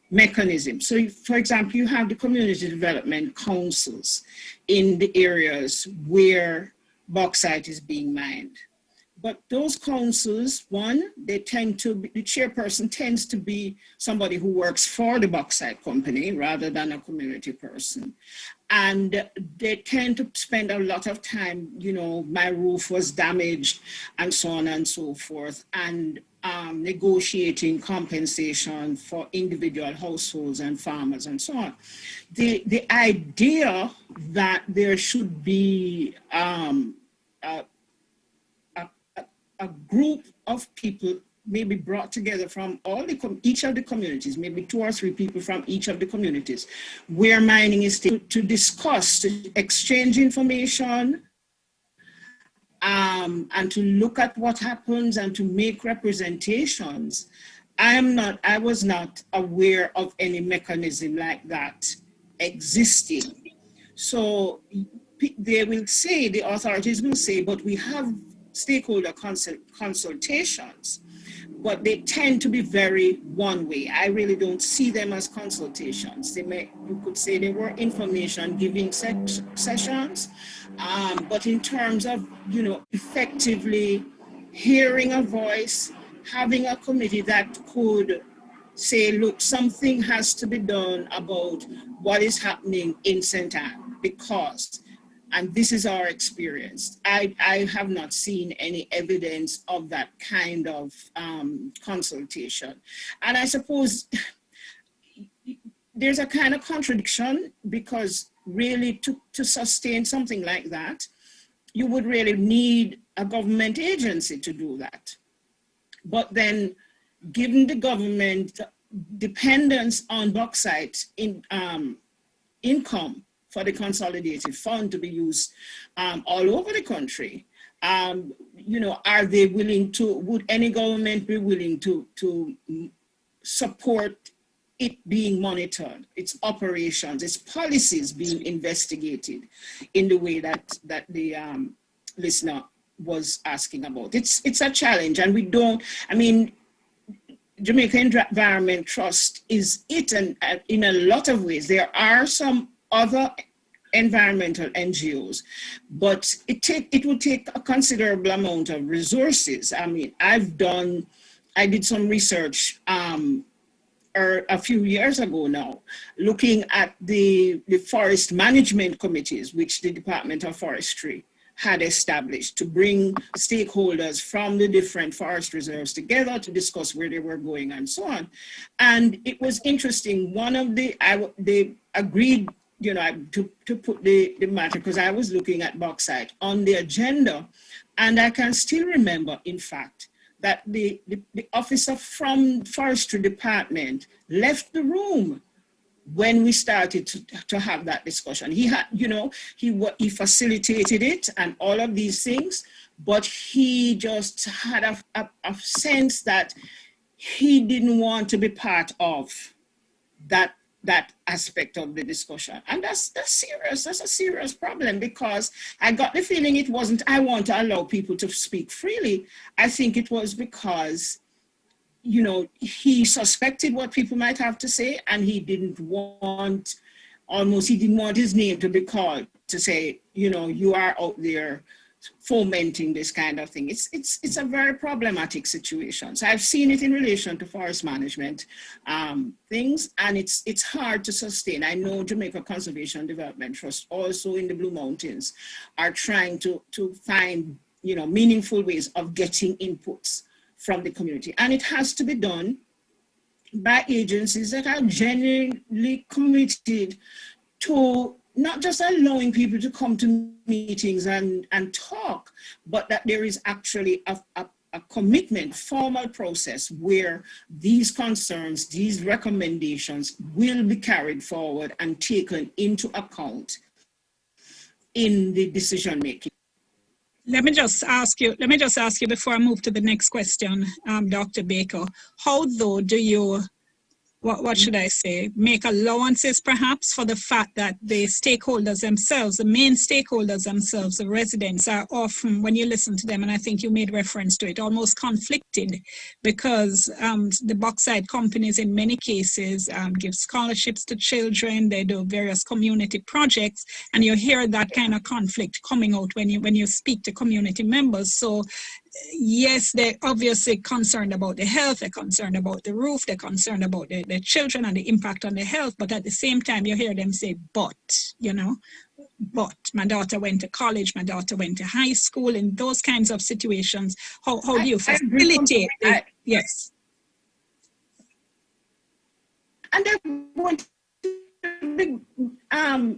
mechanism. So, for example, you have the community development councils in the areas where bauxite is being mined. But those councils, one, the chairperson tends to be somebody who works for the bauxite company rather than a community person. And they tend to spend a lot of time, my roof was damaged and so on and so forth, and negotiating compensation for individual households and farmers and so on. The idea that there should be a group of people maybe brought together from each of the communities, maybe 2 or 3 people from each of the communities, where mining is to discuss, to exchange information, and to look at what happens and to make representations. I was not aware of any mechanism like that existing. So they will say, the authorities will say, but we have stakeholder consultations, but they tend to be very one way. I really don't see them as consultations. You could say they were information giving sessions, but in terms of, effectively hearing a voice, having a committee that could say, look, something has to be done about what is happening in St. Anne, because, and this is our experience, I have not seen any evidence of that kind of consultation. And I suppose there's a kind of contradiction, because really to sustain something like that, you would really need a government agency to do that. But then, given the government dependence on bauxite income for the consolidated fund to be used all over the country, are they willing to, would any government be willing to support it being monitored, its operations, its policies being investigated in the way that the listener was asking about? It's a challenge, and we don't, Jamaica Environment Trust is it, and in a lot of ways. There are some other environmental NGOs, but it would take a considerable amount of resources. I did some research a few years ago now, looking at the forest management committees, which the Department of Forestry had established to bring stakeholders from the different forest reserves together to discuss where they were going and so on. And it was interesting. They agreed, to put the matter, because I was looking at bauxite on the agenda, and I can still remember, in fact, that the officer from Forestry Department left the room when we started to have that discussion. He had, he facilitated it and all of these things, but he just had a sense that he didn't want to be part of that aspect of the discussion. And that's serious. That's a serious problem, because I got the feeling it wasn't, I want to allow people to speak freely. I think it was because, he suspected what people might have to say, and he didn't want his name to be called to say, you know, you are out there fomenting this kind of thing. It's a very problematic situation. So I've seen it in relation to forest management things, and it's hard to sustain. I know Jamaica Conservation Development Trust also in the Blue Mountains are trying to find, you know, meaningful ways of getting inputs from the community. And it has to be done by agencies that are genuinely committed to not just allowing people to come to meetings and talk, but that there is actually a commitment, formal process where these concerns, these recommendations will be carried forward and taken into account in the decision making. Let me just ask you before I move to the next question, Dr. Baker, how though do you, what should I say, make allowances perhaps for the fact that the stakeholders themselves, the main stakeholders themselves, the residents are often, when you listen to them, and I think you made reference to it, almost conflicted because the bauxite companies in many cases give scholarships to children, they do various community projects, and you hear that kind of conflict coming out when you speak to community members. So yes, they're obviously concerned about the health, they're concerned about the roof, they're concerned about the children and the impact on the health, but at the same time you hear them say, but, you know, but my daughter went to college, my daughter went to high school, in those kinds of situations, how do you facilitate it? Yes. And there would be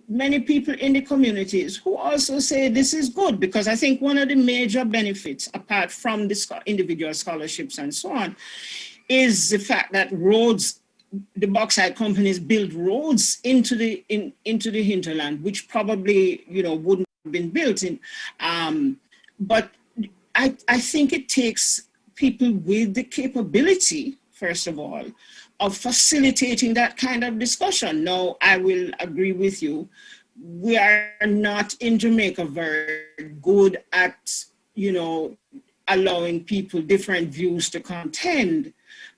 many people in the communities who also say this is good, because I think one of the major benefits, apart from the individual scholarships and so on, is the fact that roads, the bauxite companies build roads into the hinterland, which probably, you know, wouldn't have been built in. But I think it takes people with the capability, first of all, of facilitating that kind of discussion. Now, I will agree with you. We are not in Jamaica very good at, you know, allowing people different views to contend.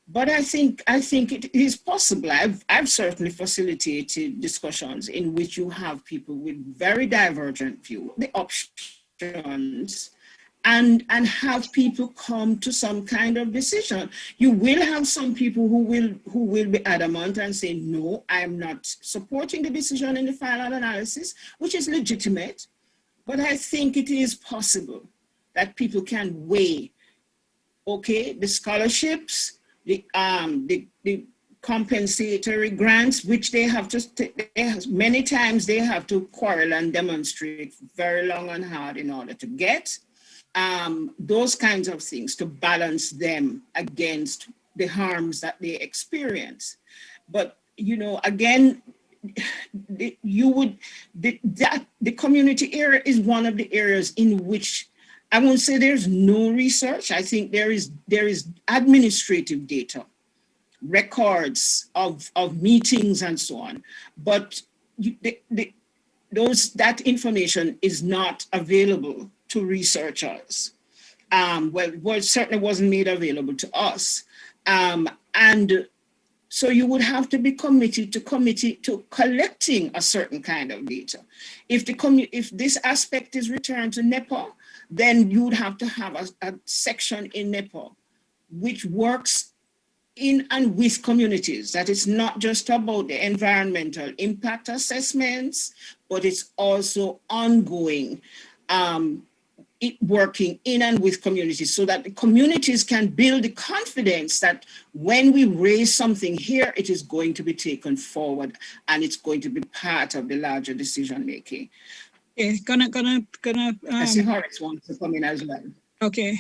But I think it is possible. I've certainly facilitated discussions in which you have people with very divergent views, the options, and have people come to some kind of decision. You will have some people who will be adamant and say, no, I'm not supporting the decision in the final analysis, which is legitimate. But I think it is possible that people can weigh, okay, the scholarships, the compensatory grants, which they have to, many times they have to quarrel and demonstrate very long and hard in order to get. Those kinds of things to balance them against the harms that they experience. But, you know, again, the community area is one of the areas in which I won't say there's no research. I think there is administrative data, records of meetings and so on. But that information is not available to researchers. Well, it certainly wasn't made available to us. And so you would have to be committed to collecting a certain kind of data. If this aspect is returned to NEPA, then you would have to have a section in NEPA which works in and with communities, that it's not just about the environmental impact assessments, but it's also ongoing working in and with communities, so that the communities can build the confidence that when we raise something here, it is going to be taken forward and it's going to be part of the larger decision making. Okay, I see Horace wants to come in as well. Okay.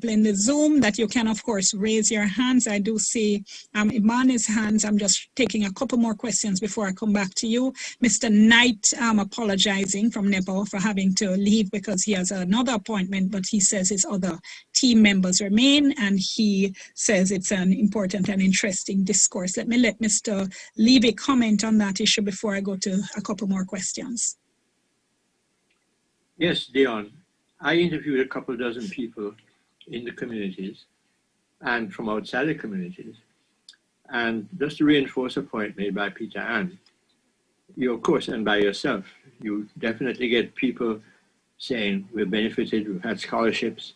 In the Zoom that you can, of course, raise your hands. I do see Imani's hands. I'm just taking a couple more questions before I come back to you. Mr. Knight, apologizing from NEPA for having to leave because he has another appointment, but he says his other team members remain, and he says it's an important and interesting discourse. Let me let Mr. Levy comment on that issue before I go to a couple more questions. Yes, Dion. I interviewed a couple dozen people in the communities and from outside the communities. And just to reinforce a point made by Peter Ann, you, of course, and by yourself, you definitely get people saying we're benefited, we've had scholarships,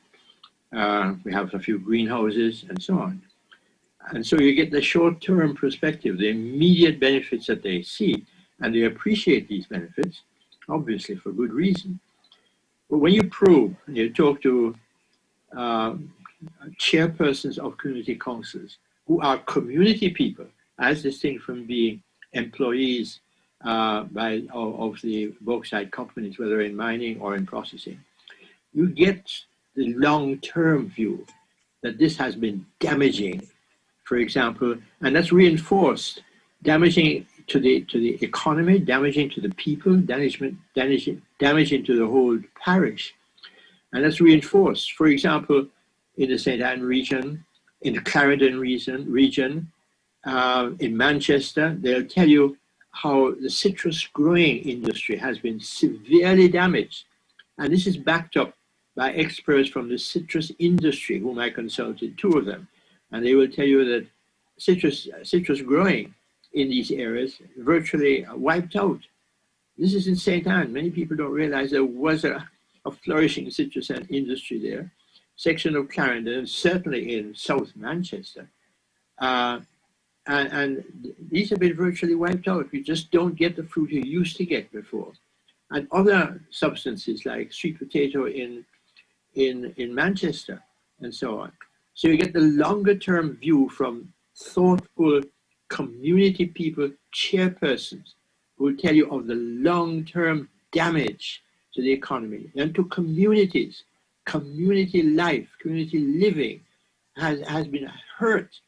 we have a few greenhouses, and so on. And so you get the short-term perspective, the immediate benefits that they see, and they appreciate these benefits, obviously for good reason. But when you probe, you talk to chairpersons of community councils who are community people, as distinct from being employees of the bauxite companies, whether in mining or in processing, you get the long-term view that this has been damaging, for example, and that's reinforced, damaging to the economy, damaging to the people, damaging to the whole parish. And that's reinforced, for example, in the St. Anne region, in the Clarendon region, in Manchester, they'll tell you how the citrus growing industry has been severely damaged. And this is backed up by experts from the citrus industry, whom I consulted, 2 of them. And they will tell you that citrus growing in these areas virtually wiped out. This is in St. Anne. Many people don't realize there was a flourishing citrus industry there. Section of Clarendon, certainly in South Manchester. And these have been virtually wiped out. You just don't get the fruit you used to get before. And other substances like sweet potato in Manchester and so on. So you get the longer term view from thoughtful community people, chairpersons, who will tell you of the long term damage to the economy and to communities. Community life, community living has been hurt.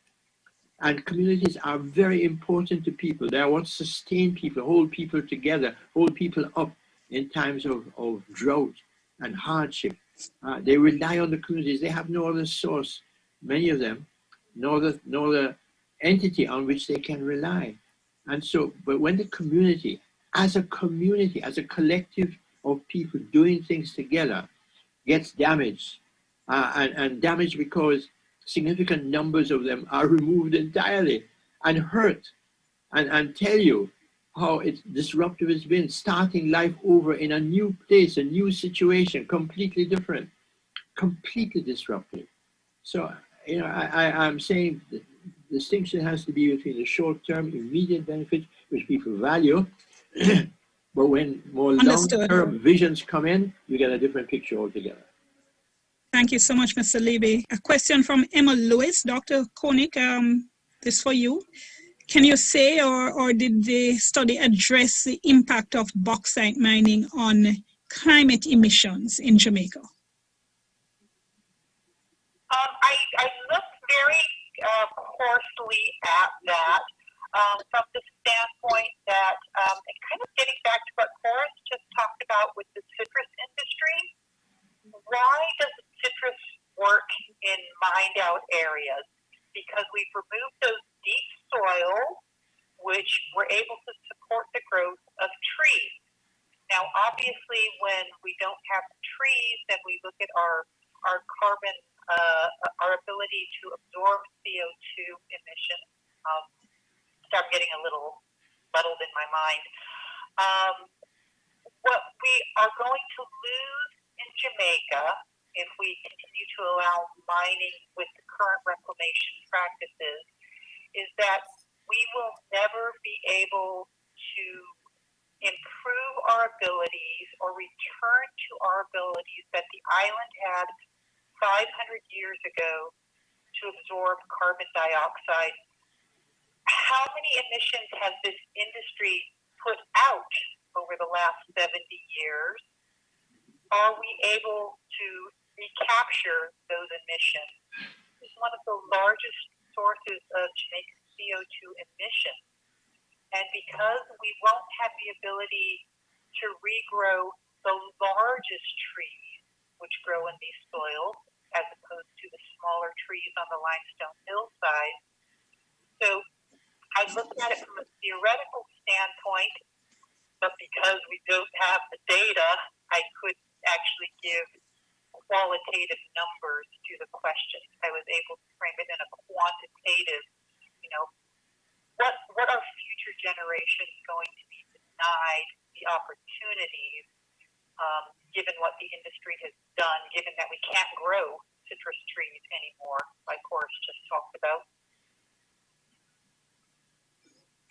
And communities are very important to people. They are what sustain people, hold people together, hold people up in times of drought and hardship. They rely on the communities. They have no other source, many of them, no other entity on which they can rely. And so, but when the community, as a collective of people doing things together, gets damaged, and damaged because significant numbers of them are removed entirely and hurt, and tell you how it's disruptive it's been, starting life over in a new place, a new situation, completely different, completely disruptive. So, I'm saying the distinction has to be between the short-term, immediate benefits, which people value, but when more long-term visions come in, you get a different picture altogether. Thank you so much, Mr. Levy. A question from Emma Lewis. Dr. Koenig, this for you. Can you say, or did the study address the impact of bauxite mining on climate emissions in Jamaica? I looked very coarsely at that from the standpoint that, and kind of getting back to what Forrest just talked about with the citrus industry, why doesn't citrus work in mined out areas? Because we've removed those deep soils, which were able to support the growth of trees. Now, obviously, when we don't have trees, then we look at our carbon, our ability to absorb CO2 emissions. Start getting a little muddled in my mind. What we are going to lose in Jamaica, if we continue to allow mining with the current reclamation practices, is that we will never be able to improve our abilities or return to our abilities that the island had 500 years ago to absorb carbon dioxide. How many emissions has this industry put out over the last 70 years? Are we able to recapture those emissions? This is one of the largest sources of Jamaican CO2 emissions. And because we won't have the ability to regrow the largest trees, which grow in these soils, as opposed to the smaller trees on the limestone hillside. So I looked at it from a theoretical standpoint, but because we don't have the data, I couldn't actually give qualitative numbers to the question. I was able to frame it in a quantitative, what are future generations going to be denied the opportunities, given what the industry has done, given that we can't grow citrus trees anymore, like Horace just talked about.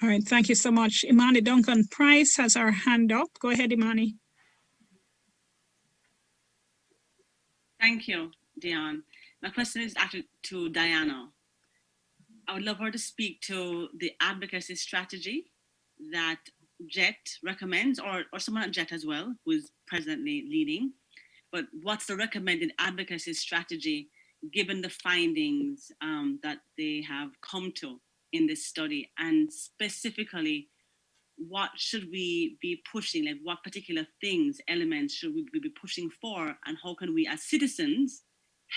All right, thank you so much. Imani Duncan Price has her hand up. Go ahead, Imani. Thank you, Dion. My question is actually to Diana. I would love her to speak to the advocacy strategy that JET recommends, or someone at JET as well, who is presently leading. But what's the recommended advocacy strategy given the findings that they have come to in this study? And specifically, what should we be pushing? Like what particular things, elements should we be pushing for? And how can we as citizens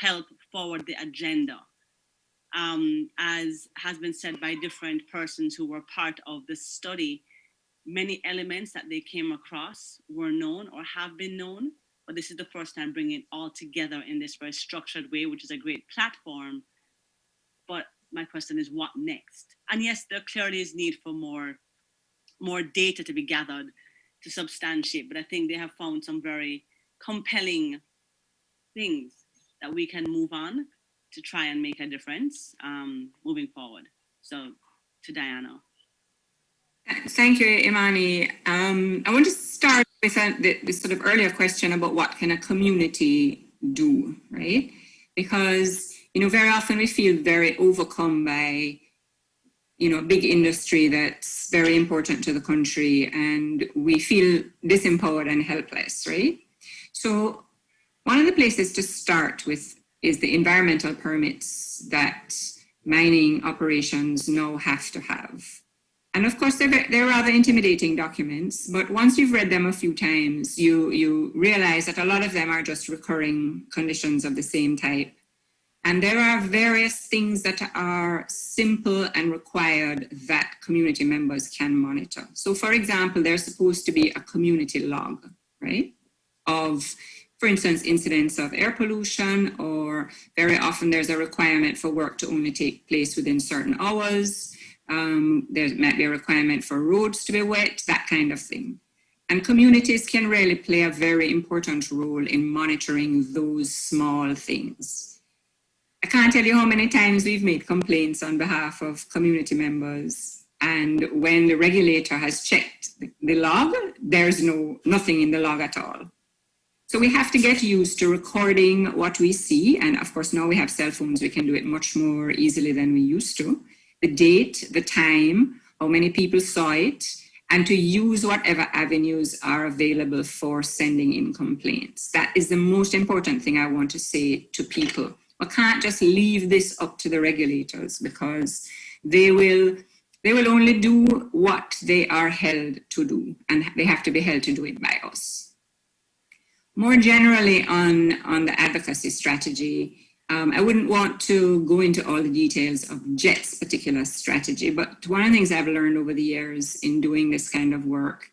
help forward the agenda? As has been said by different persons who were part of the study, many elements that they came across were known or have been known, but this is the first time bringing it all together in this very structured way, which is a great platform. But my question is, what next? And yes, there clearly is need for more data to be gathered to substantiate, but I think they have found some very compelling things that we can move on to try and make a difference moving forward. So to Diana. Thank you, Imani. I want to start with this sort of earlier question about what can a community do, right? Because, very often we feel very overcome by, a big industry that's very important to the country, and we feel disempowered and helpless, right? So one of the places to start with is the environmental permits that mining operations now have to have. And of course, they're rather intimidating documents, but once you've read them a few times, you realize that a lot of them are just recurring conditions of the same type. And there are various things that are simple and required that community members can monitor. So for example, there's supposed to be a community log, right? Of, for instance, incidents of air pollution, or very often there's a requirement for work to only take place within certain hours. There might be a requirement for roads to be wet, that kind of thing. And communities can really play a very important role in monitoring those small things. I can't tell you how many times we've made complaints on behalf of community members, and when the regulator has checked the log, there's nothing in the log at all. So we have to get used to recording what we see. And of course, now we have cell phones, we can do it much more easily than we used to. The date, the time, how many people saw it, and to use whatever avenues are available for sending in complaints. That is the most important thing I want to say to people. We can't just leave this up to the regulators, because they will only do what they are held to do, and they have to be held to do it by us. More generally on the advocacy strategy, I wouldn't want to go into all the details of JET's particular strategy, but one of the things I've learned over the years in doing this kind of work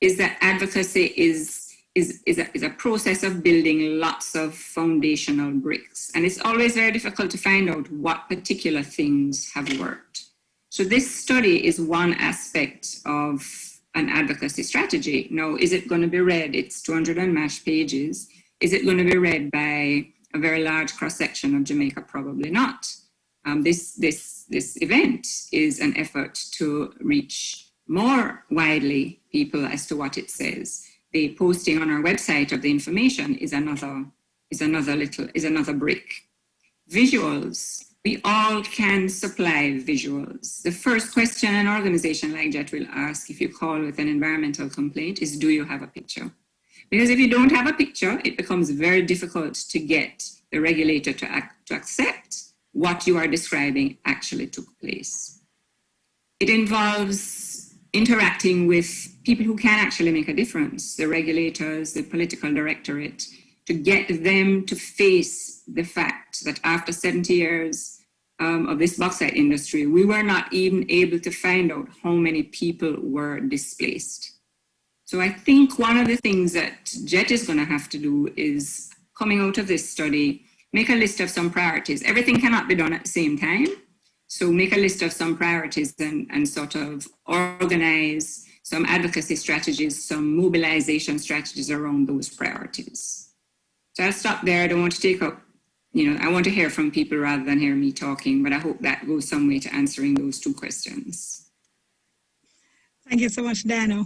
is that advocacy is a process of building lots of foundational bricks. And it's always very difficult to find out what particular things have worked. So this study is one aspect of an advocacy strategy. Now, is it going to be read? It's 200 and mash pages. Is it going to be read by a very large cross-section of Jamaica? Probably not. This event is an effort to reach more widely people as to what it says. The posting on our website of the information is another brick. Visuals. We all can supply visuals. The first question an organization like JET will ask if you call with an environmental complaint is, do you have a picture? Because if you don't have a picture, it becomes very difficult to get the regulator to accept what you are describing actually took place. It involves interacting with people who can actually make a difference, the regulators, the political directorate, to get them to face the fact that after 70 years of this bauxite industry, we were not even able to find out how many people were displaced. So I think one of the things that JET is going to have to do is, coming out of this study, make a list of some priorities. Everything cannot be done at the same time. So make a list of some priorities and sort of organize some advocacy strategies, some mobilization strategies around those priorities. So I'll stop there. I don't want to take up, I want to hear from people rather than hear me talking, but I hope that goes some way to answering those two questions. Thank you so much, Dano.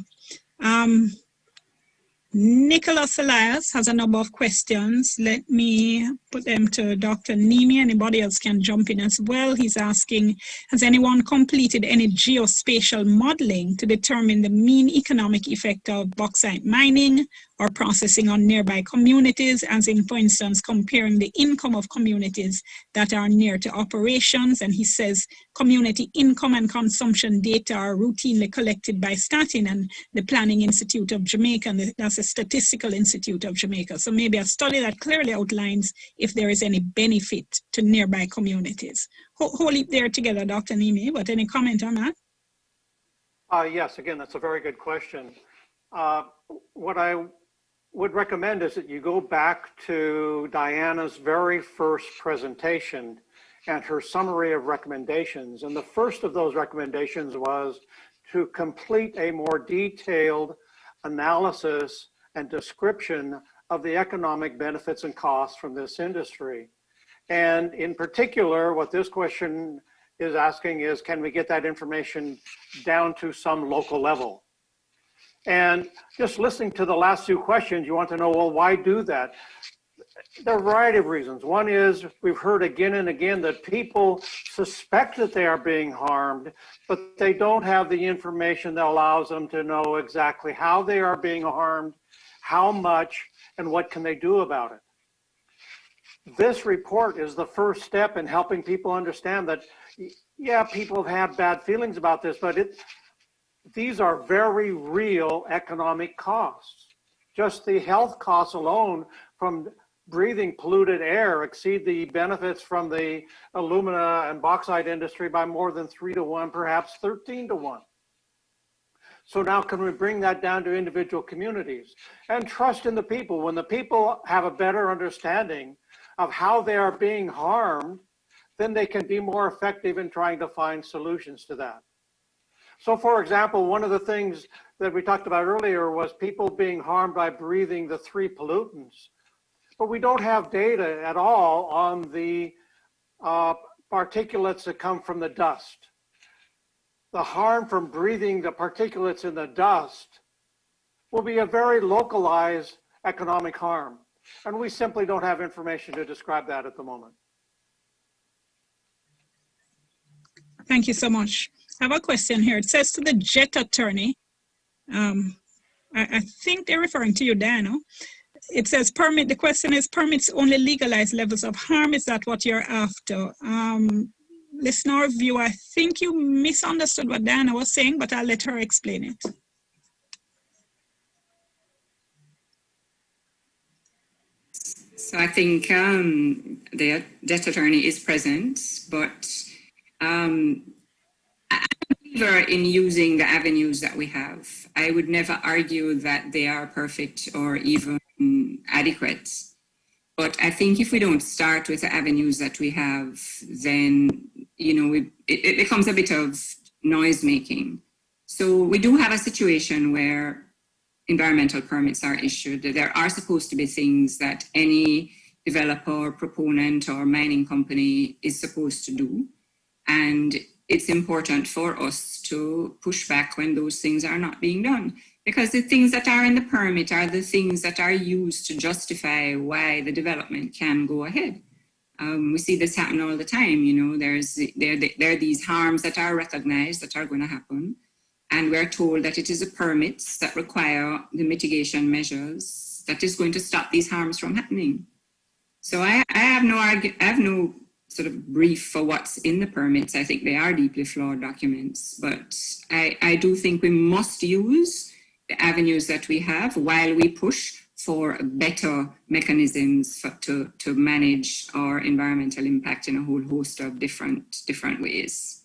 Nicholas Elias has a number of questions. Let me put them to Dr. Nimi. Anybody else can jump in as well. He's asking, has anyone completed any geospatial modeling to determine the mean economic effect of bauxite mining or processing on nearby communities, as in, for instance, comparing the income of communities that are near to operations? And he says community income and consumption data are routinely collected by Statin and the Planning Institute of Jamaica, and that's the Statistical Institute of Jamaica. So maybe a study that clearly outlines if there is any benefit to nearby communities. Hold it there together, Dr. Nimi, but any comment on that? Yes, again, that's a very good question. What I would recommend is that you go back to Diana's very first presentation and her summary of recommendations. And the first of those recommendations was to complete a more detailed analysis and description of the economic benefits and costs from this industry. And in particular, what this question is asking is, can we get that information down to some local level? And just listening to the last two questions, you want to know, well, why do that? There are a variety of reasons. One is we've heard again and again that people suspect that they are being harmed, but they don't have the information that allows them to know exactly how they are being harmed, how much, and what can they do about it. This report is the first step in helping people understand that, yeah, people have had bad feelings about this, but these are very real economic costs. Just the health costs alone from breathing polluted air exceed the benefits from the alumina and bauxite industry by more than 3 to 1, perhaps 13 to 1. So now can we bring that down to individual communities and trust in the people? When the people have a better understanding of how they are being harmed, then they can be more effective in trying to find solutions to that. So for example, one of the things that we talked about earlier was people being harmed by breathing the 3 pollutants. But we don't have data at all on the particulates that come from the dust. The harm from breathing the particulates in the dust will be a very localized economic harm. And we simply don't have information to describe that at the moment. Thank you so much. I have a question here. It says to the JET attorney, I think they're referring to you, Dano. It says permit, the question is, permits only legalize levels of harm. Is that what you're after? Listener or viewer, I think you misunderstood what Diana was saying, but I'll let her explain it. So I think the debt attorney is present, but I'm a believer in using the avenues that we have. I would never argue that they are perfect or even adequate. But I think if we don't start with the avenues that we have, then, it becomes a bit of noise making. So we do have a situation where environmental permits are issued. There are supposed to be things that any developer, proponent, or mining company is supposed to do. And it's important for us to push back when those things are not being done. Because the things that are in the permit are the things that are used to justify why the development can go ahead. We see this happen all the time. There are these harms that are recognized that are going to happen. And we're told that it is the permits that require the mitigation measures that is going to stop these harms from happening. So I have no sort of brief for what's in the permits. I think they are deeply flawed documents, but I do think we must use the avenues that we have while we push for better mechanisms to manage our environmental impact in a whole host of different ways.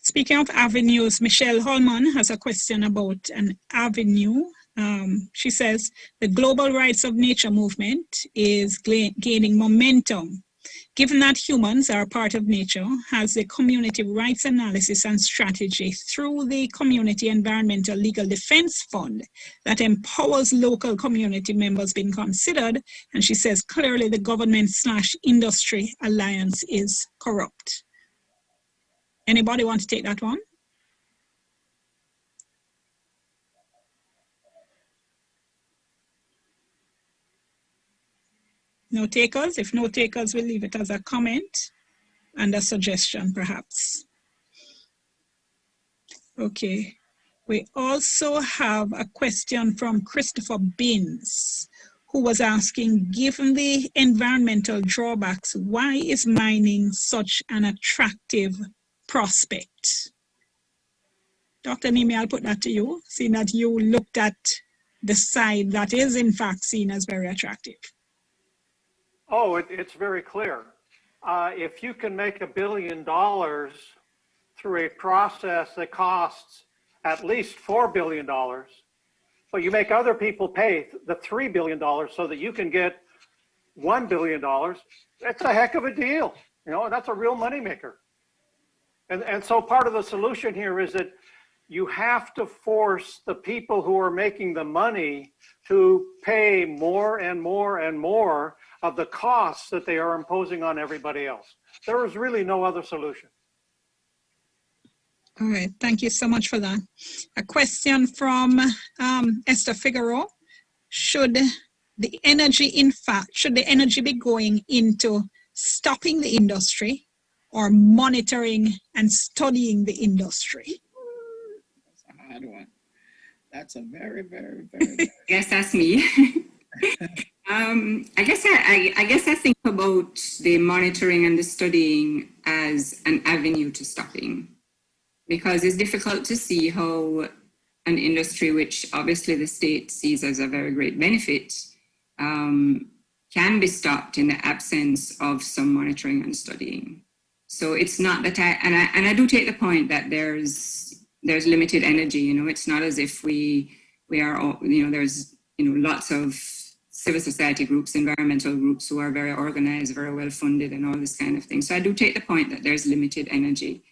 Speaking of avenues, Michelle Holman has a question about an avenue. She says, the global rights of nature movement is gaining momentum. Given that humans are a part of nature, has the community rights analysis and strategy through the Community Environmental Legal Defense Fund that empowers local community members been considered? And she says clearly the government/industry alliance is corrupt. Anybody want to take that one? No takers? If no takers, we'll leave it as a comment and a suggestion, perhaps. Okay. We also have a question from Christopher Binns, who was asking, given the environmental drawbacks, why is mining such an attractive prospect? Dr. Nimi, I'll put that to you, seeing that you looked at the side that is in fact seen as very attractive. Oh, it's very clear. If you can make $1 billion through a process that costs at least $4 billion, but you make other people pay the $3 billion so that you can get $1 billion, that's a heck of a deal. You know, that's a real moneymaker. And so part of the solution here is that you have to force the people who are making the money to pay more and more and more of the costs that they are imposing on everybody else. There is really no other solution. All right, thank you so much for that. A question from Esther Figueroa. Should the energy be going into stopping the industry or monitoring and studying the industry? That's a hard one. That's a very, very, very. I guess that's me. I guess I think about the monitoring and the studying as an avenue to stopping, because it's difficult to see how an industry, which obviously the state sees as a very great benefit, can be stopped in the absence of some monitoring and studying. So it's not that I do take the point that there's limited energy. You know, it's not as if we are all, you know, there's, you know, lots of civil society groups, environmental groups who are very organized, very well funded and all this kind of thing. So I do take the point that there's limited energy.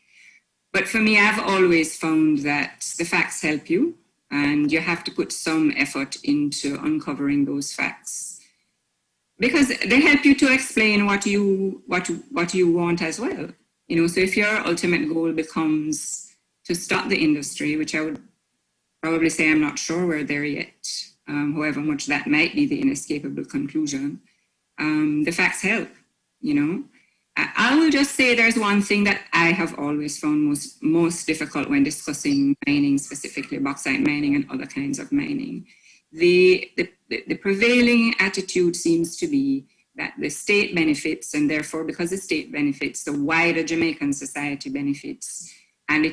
But for me, I've always found that the facts help you, and you have to put some effort into uncovering those facts, because they help you to explain what you want as well. You know, so if your ultimate goal becomes to stop the industry, which I would probably say I'm not sure we're there yet, however much that might be the inescapable conclusion, the facts help, you know. I will just say there's one thing that I have always found most difficult when discussing mining, specifically bauxite mining and other kinds of mining. The prevailing attitude seems to be that the state benefits, and therefore because the state benefits, the wider Jamaican society benefits. And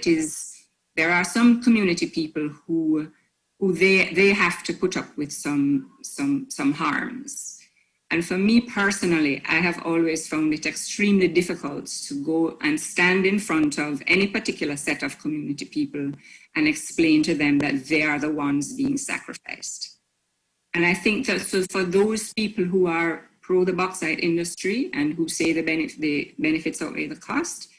there are some community people who they have to put up with some harms. And for me personally, I have always found it extremely difficult to go and stand in front of any particular set of community people and explain to them that they are the ones being sacrificed. And I think that so for those people who are pro the bauxite industry and who say the benefits outweigh the cost,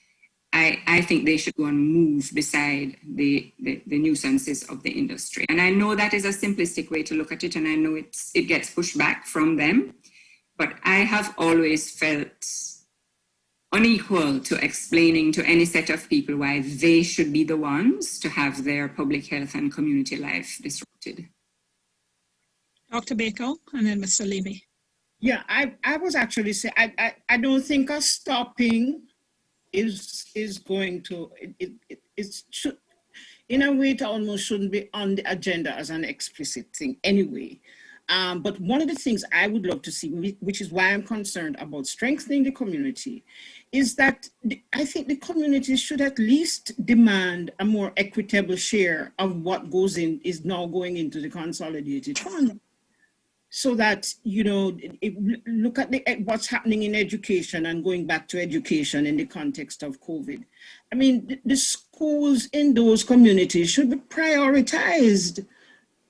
I think they should go and move beside the nuisances of the industry. And I know that is a simplistic way to look at it, and I know it gets pushed back from them. But I have always felt unequal to explaining to any set of people why they should be the ones to have their public health and community life disrupted. Dr. Baker, and then Mr. Levy. Yeah, I was actually saying, I don't think a stopping is going to, it should, in a way it almost shouldn't be on the agenda as an explicit thing anyway. But one of the things I would love to see, which is why I'm concerned about strengthening the community, is that I think the community should at least demand a more equitable share of what is now going into the consolidated fund. So that, you know, look at what's happening in education and going back to education in the context of COVID. I mean, the schools in those communities should be prioritized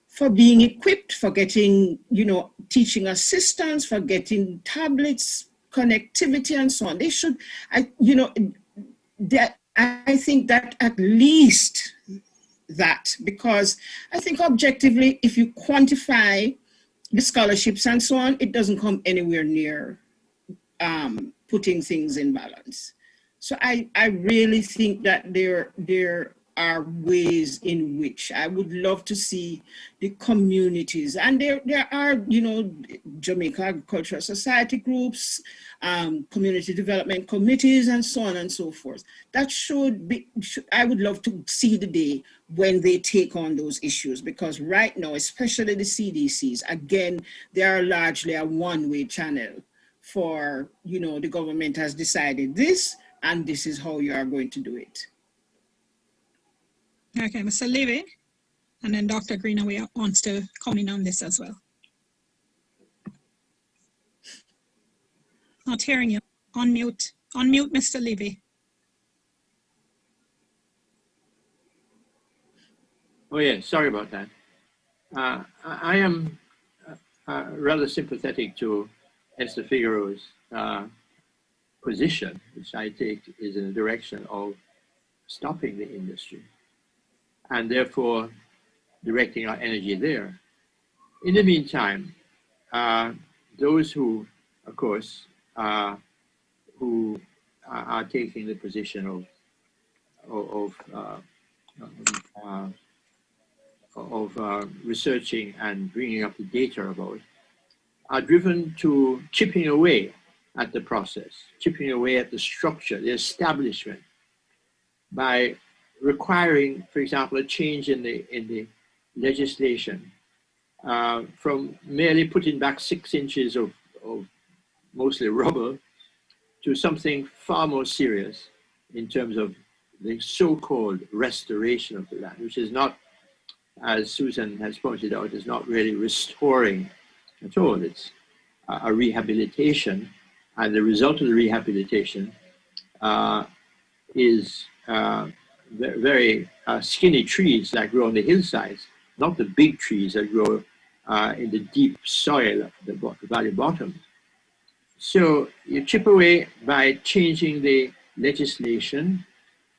for being equipped, for getting, you know, teaching assistants, for getting tablets, connectivity and so on. They should, I think that at least that, because I think objectively, if you quantify the scholarships and so on, it doesn't come anywhere near putting things in balance. So I really think that there are ways in which I would love to see the communities, and there are, Jamaica Agricultural Society groups, community development committees, and so on and so forth. That I would love to see the day when they take on those issues, because right now, especially the CDCs, again, they are largely a one-way channel for, the government has decided this, and this is how you are going to do it. Okay, Mr. Levy, and then Dr. Greenaway wants to come in on this as well. Not hearing you. Unmute, Mr. Levy. Oh yeah, sorry about that. I am rather sympathetic to Esther Figaro's position, which I take is in the direction of stopping the industry, and therefore directing our energy there. In the meantime, those who, of course, who are taking the position of researching and bringing up the data about, are driven to chipping away at the process, chipping away at the structure, the establishment, by requiring, for example, a change in the legislation from merely putting back 6 inches of mostly rubble to something far more serious in terms of the so-called restoration of the land, which is not, as Susan has pointed out, is not really restoring at all. It's a rehabilitation, and the result of the rehabilitation is very skinny trees that grow on the hillsides, not the big trees that grow in the deep soil of the valley bottom. So you chip away by changing the legislation,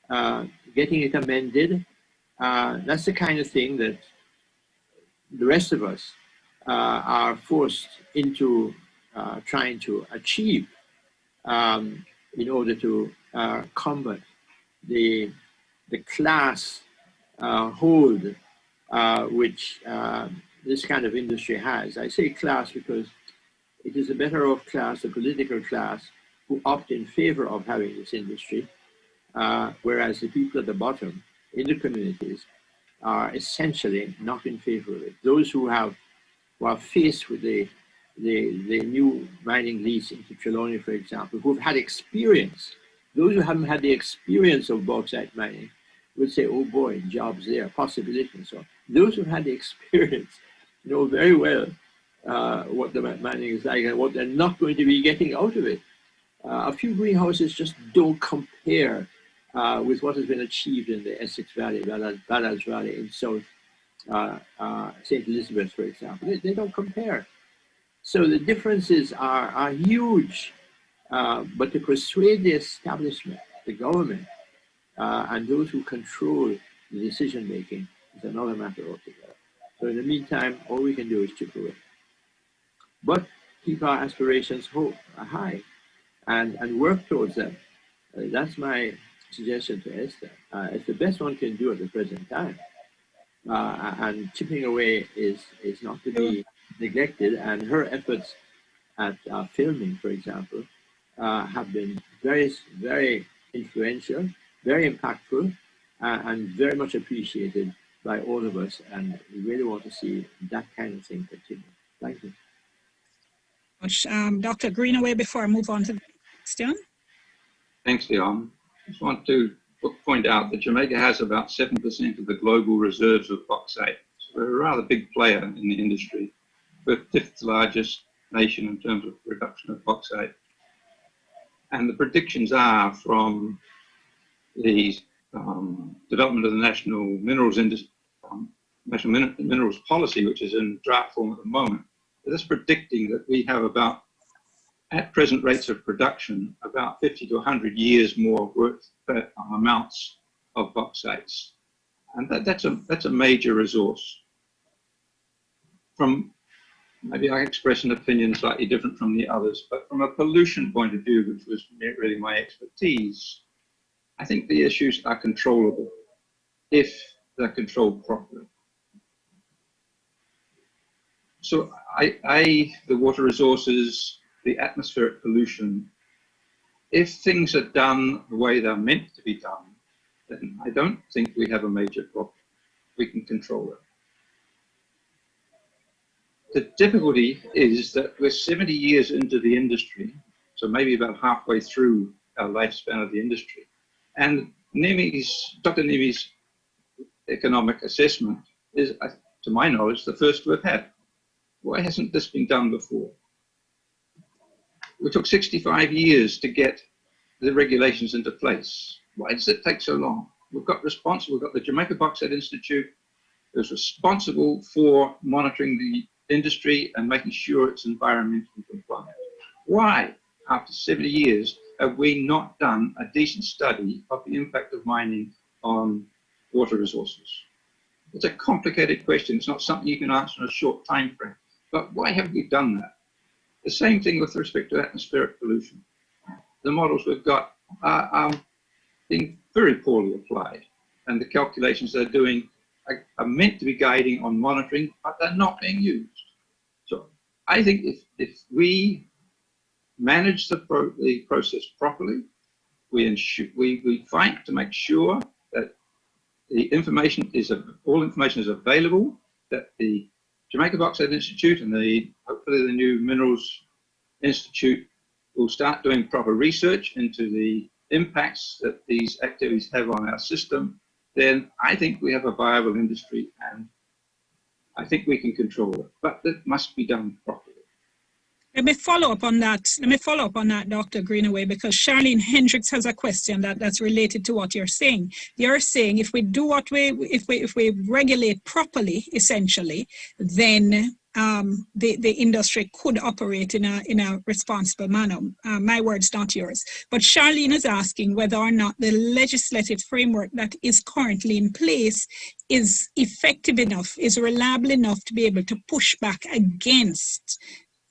getting it amended. That's the kind of thing that the rest of us are forced into trying to achieve in order to combat the class hold which this kind of industry has. I say class because it is a better off class, a political class, who opt in favor of having this industry, whereas the people at the bottom in the communities are essentially not in favor of it. Those who are faced with the new mining lease into Trelawney, for example, who've had experience, those who haven't had the experience of bauxite mining would say, oh boy, jobs there, possibilities and so on. Those who've had the experience know very well what the mining is like and what they're not going to be getting out of it. A few greenhouses just don't compare with what has been achieved in the Essex Valley, Ballas Valley in South St. Elizabeth, for example. They don't compare. So the differences are huge, but to persuade the establishment, the government, and those who control the decision-making is another matter altogether. So in the meantime, all we can do is chip away. But keep our aspirations high and work towards them. That's my suggestion to Esther. It's the best one can do at the present time. And chipping away is not to be neglected, and her efforts at filming, for example, have been very, very influential, very impactful, and very much appreciated by all of us, and we really want to see that kind of thing continue. Thank you. Dr. Greenaway, before I move on to the question. Thanks, Leon. I just want to point out that Jamaica has about 7% of the global reserves of bauxite. So we're a rather big player in the industry. We're the 5th largest nation in terms of production of bauxite. And the predictions are from the development of the national minerals industry, national minerals policy, which is in draft form at the moment. It is predicting that we have about at present rates of production, about 50 to 100 years more worth amounts of bauxites. And that's a major resource. From, maybe I express an opinion slightly different from the others, but from a pollution point of view, which was really my expertise, I think the issues are controllable if they're controlled properly. So the water resources, the atmospheric pollution, if things are done the way they're meant to be done, then I don't think we have a major problem. We can control it. The difficulty is that we're 70 years into the industry, so maybe about halfway through our lifespan of the industry. And Dr. Nemi's economic assessment is, to my knowledge, the first we've had. Why hasn't this been done before? We took 65 years to get the regulations into place. Why does it take so long? We've got the Jamaica Bauxite Institute is responsible for monitoring the industry and making sure it's environmentally compliant. Why, after 70 years, have we not done a decent study of the impact of mining on water resources? It's a complicated question. It's not something you can answer in a short time frame. But why haven't we done that? The same thing with respect to atmospheric pollution. The models we've got are being very poorly applied, and the calculations they're doing are meant to be guiding on monitoring, but they're not being used. So I think if we manage the process properly, we fight to make sure that the information all information is available, that the Jamaica Bauxite Institute and hopefully the new Minerals Institute will start doing proper research into the impacts that these activities have on our system, then I think we have a viable industry, and I think we can control it. But it must be done properly. Let me follow up on that. Dr. Greenaway, because Charlene Hendricks has a question that's related to what you're saying. You're saying if we do if we regulate properly, essentially, then the industry could operate in a responsible manner. My words, not yours. But Charlene is asking whether or not the legislative framework that is currently in place is effective enough, is reliable enough to be able to push back against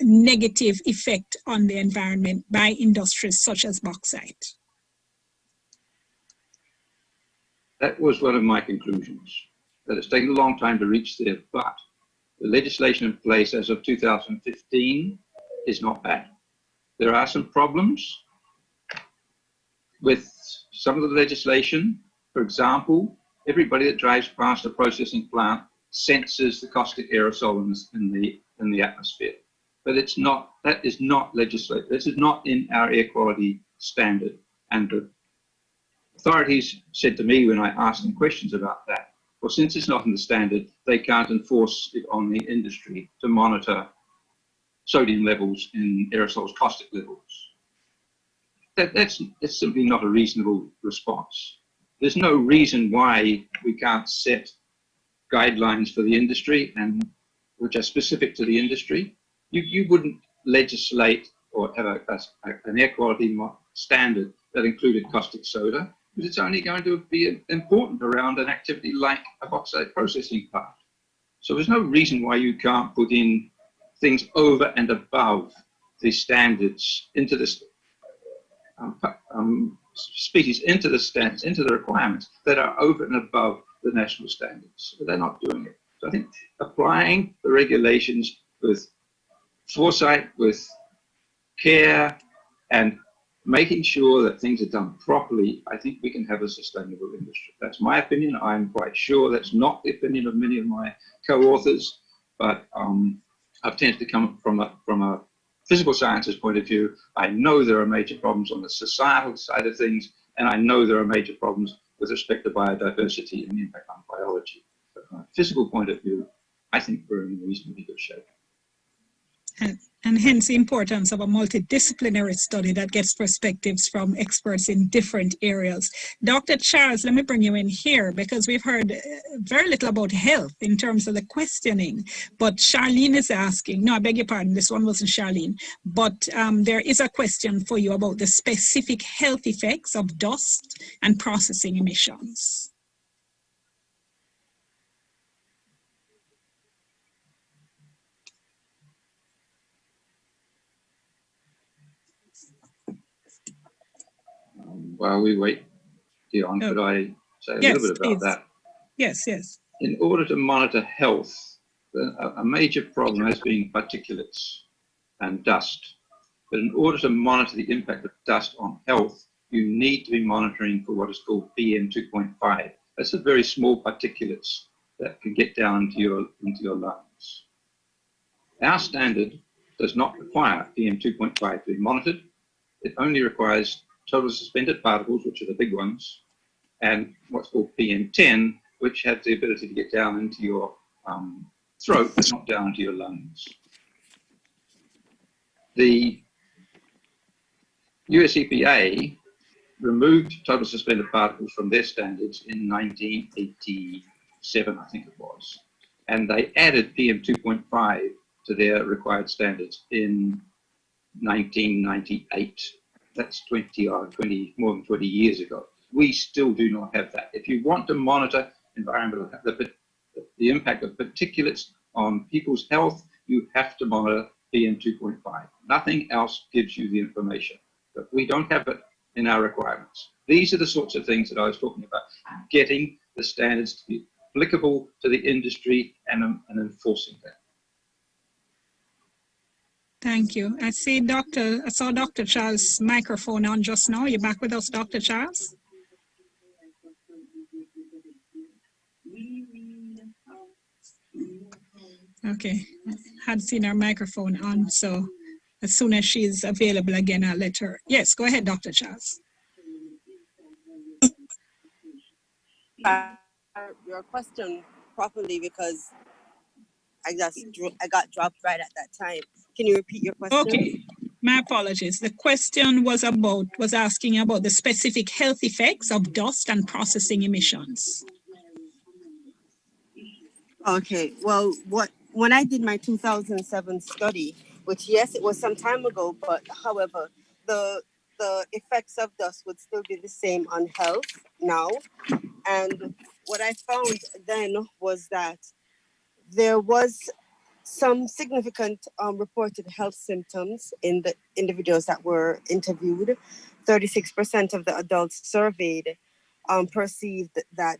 negative effect on the environment by industries such as bauxite. That was one of my conclusions, that it's taken a long time to reach there, but the legislation in place as of 2015 is not bad. There are some problems with some of the legislation. For example, everybody that drives past a processing plant senses the caustic aerosol in the atmosphere. But that is not legislated. This is not in our air quality standard. And the authorities said to me when I asked them questions about that, well, since it's not in the standard, they can't enforce it on the industry to monitor sodium levels in aerosols, caustic levels. That's simply not a reasonable response. There's no reason why we can't set guidelines for the industry and which are specific to the industry. You wouldn't legislate or have an air quality standard that included caustic soda, because it's only going to be important around an activity like a bauxite processing plant. So there's no reason why you can't put in things over and above the standards into this species, into the requirements that are over and above the national standards. But they're not doing it. So I think applying the regulations with foresight, with care, and making sure that things are done properly, I think we can have a sustainable industry. That's my opinion. I'm quite sure that's not the opinion of many of my co-authors, but I've tended to come from a physical sciences point of view. I know there are major problems on the societal side of things, and I know there are major problems with respect to biodiversity and the impact on biology. But from a physical point of view, I think we're in reasonably good shape. And hence the importance of a multidisciplinary study that gets perspectives from experts in different areas. Dr. Charles, let me bring you in here because we've heard very little about health in terms of the questioning. But Charlene is asking, no, I beg your pardon, this one wasn't Charlene, but there is a question for you about the specific health effects of dust and processing emissions. While we wait, Dion, could I say a little bit about that? Yes, yes. In order to monitor health, a major problem has been particulates and dust. But in order to monitor the impact of dust on health, you need to be monitoring for what is called PM 2.5. That's a very small particulates that can get down into your lungs. Our standard does not require PM 2.5 to be monitored. It only requires total suspended particles, which are the big ones, and what's called PM10, which has the ability to get down into your throat, but not down into your lungs. The US EPA removed total suspended particles from their standards in 1987, I think it was, and they added PM 2.5 to their required standards in 1998. That's more than 20 years ago. We still do not have that. If you want to monitor environmental, the impact of particulates on people's health, you have to monitor PM 2.5. Nothing else gives you the information, but we don't have it in our requirements. These are the sorts of things that I was talking about, getting the standards to be applicable to the industry and enforcing them. Thank you. I saw Dr. Charles' microphone on just now. You're back with us, Dr. Charles? Okay, had seen her microphone on, so as soon as she's available again, I'll let her. Yes, go ahead, Dr. Charles. Your question properly because I got dropped right at that time. Can you repeat your question? Okay, my apologies. The question was asking about the specific health effects of dust and processing emissions. Okay, well, when I did my 2007 study, which yes, it was some time ago, but however, the effects of dust would still be the same on health now. And what I found then was that there was some significant reported health symptoms in the individuals that were interviewed. 36% of the adults surveyed perceived that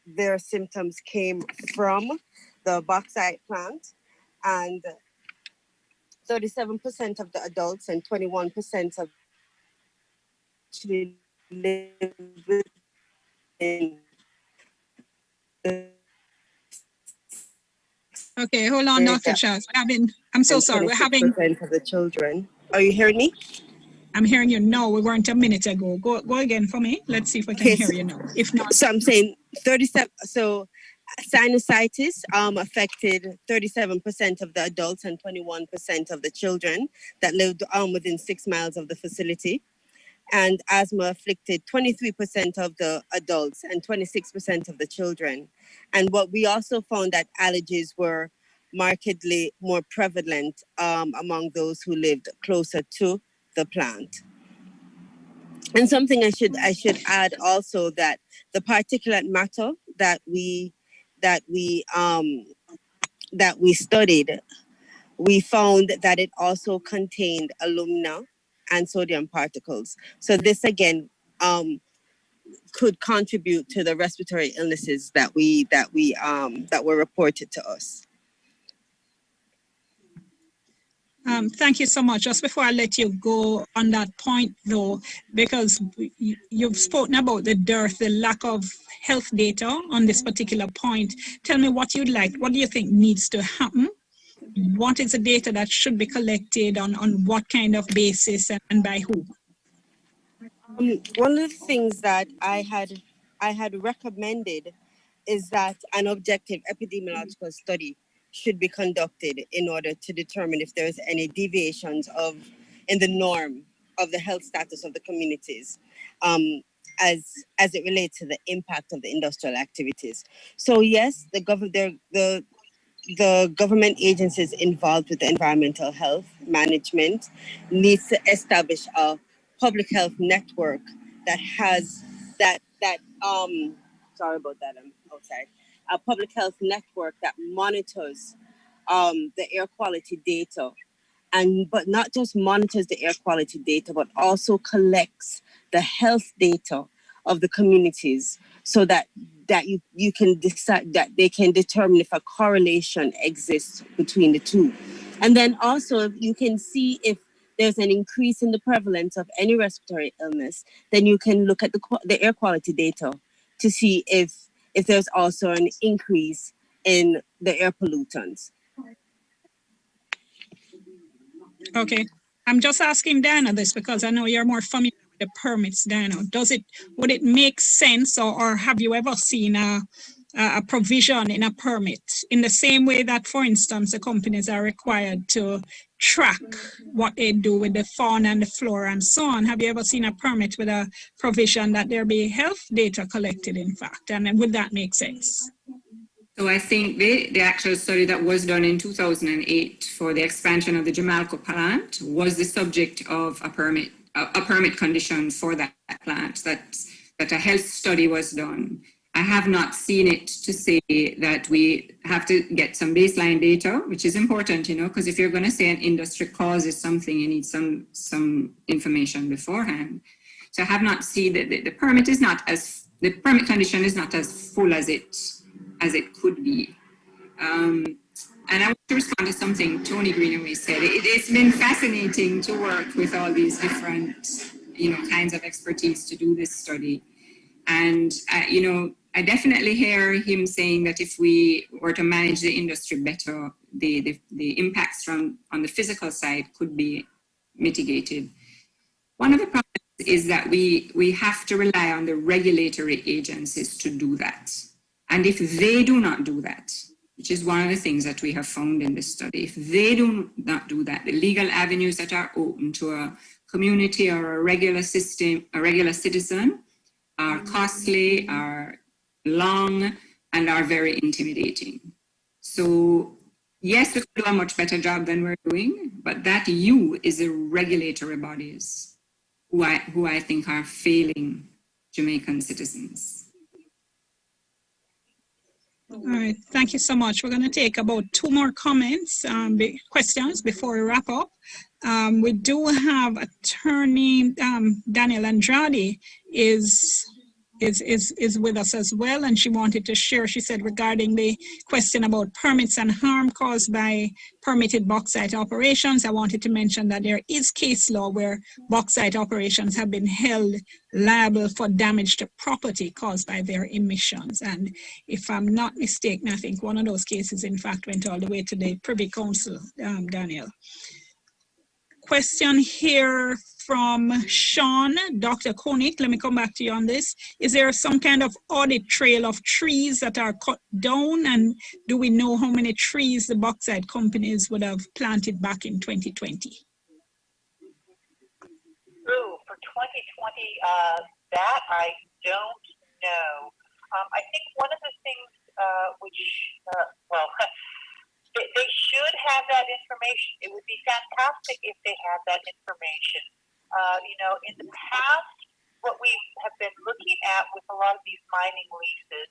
their symptoms came from the bauxite plant, and 37% of the adults and 21% of actually live in. Okay, hold on, Dr. Charles. I'm so sorry. We're having of the children. Are you hearing me? I'm hearing you now. We weren't a minute ago. Go again for me. Let's see if I can hear you now. If not, so I'm saying 37. So sinusitis affected 37% of the adults and 21% of the children that lived within 6 miles of the facility. And asthma afflicted 23% of the adults and 26% of the children. And what we also found that allergies were markedly more prevalent among those who lived closer to the plant. And something I should add also, that the particulate matter that we studied, we found that it also contained alumina and sodium particles. So this again could contribute to the respiratory illnesses that were reported to us. Thank you so much. Just before I let you go on that point, though, because you've spoken about the dearth, the lack of health data on this particular point. Tell me what you'd like. What do you think needs to happen? What is the data that should be collected on what kind of basis and by who? One of the things that I had recommended is that an objective epidemiological study should be conducted in order to determine if there's any deviations in the norm of the health status of the communities, as it relates to the impact of the industrial activities. So yes, the government agencies involved with the environmental health management needs to establish a public health network that has sorry about that, I'm outside. A public health network that monitors the air quality data, but not just monitors the air quality data, but also collects the health data of the communities, so that you can decide, that they can determine if a correlation exists between the two. And then also you can see if there's an increase in the prevalence of any respiratory illness, then you can look at the air quality data to see if there's also an increase in the air pollutants. Okay. I'm just asking Diana this because I know you're more familiar with the permits, Diana. Would it make sense, or have you ever seen a provision in a permit in the same way that, for instance, the companies are required to track what they do with the fauna and the flora and so on? Have you ever seen a permit with a provision that there be health data collected, in fact? And would that make sense? So I think the actual study that was done in 2008 for the expansion of the Jamalco plant was the subject of a permit condition for that plant, that a health study was done. I have not seen it to say that we have to get some baseline data, which is important, because if you're going to say an industry causes something, you need some information beforehand. So I have not seen that the permit condition is not as full as it could be. And I want to respond to something Tony Greenaway said. It's been fascinating to work with all these different, kinds of expertise to do this study. And, I definitely hear him saying that if we were to manage the industry better, the impacts on the physical side could be mitigated. One of the problems is that we have to rely on the regulatory agencies to do that. And if they do not do that, which is one of the things that we have found in this study, if they do not do that, the legal avenues that are open to a community or a regular citizen are costly, are long, and are very intimidating. So yes, we could do a much better job than we're doing, but that is the regulatory bodies who I think are failing Jamaican citizens. All right, thank you so much. We're going to take about 2 more comments, questions before we wrap up. We do have attorney Daniel Andrade is with us as well, and she wanted to share. She said regarding the question about permits and harm caused by permitted bauxite operations, I wanted to mention that there is case law where bauxite operations have been held liable for damage to property caused by their emissions. And if I'm not mistaken, I think one of those cases in fact went all the way to the Privy Council, Daniel. Question here from Sean, Dr. Koenig, let me come back to you on this. Is there some kind of audit trail of trees that are cut down? And do we know how many trees the bauxite companies would have planted back in 2020? Ooh, for 2020, that I don't know. I think one of the things they should have that information. It would be fantastic if they had that information. In the past, what we have been looking at with a lot of these mining leases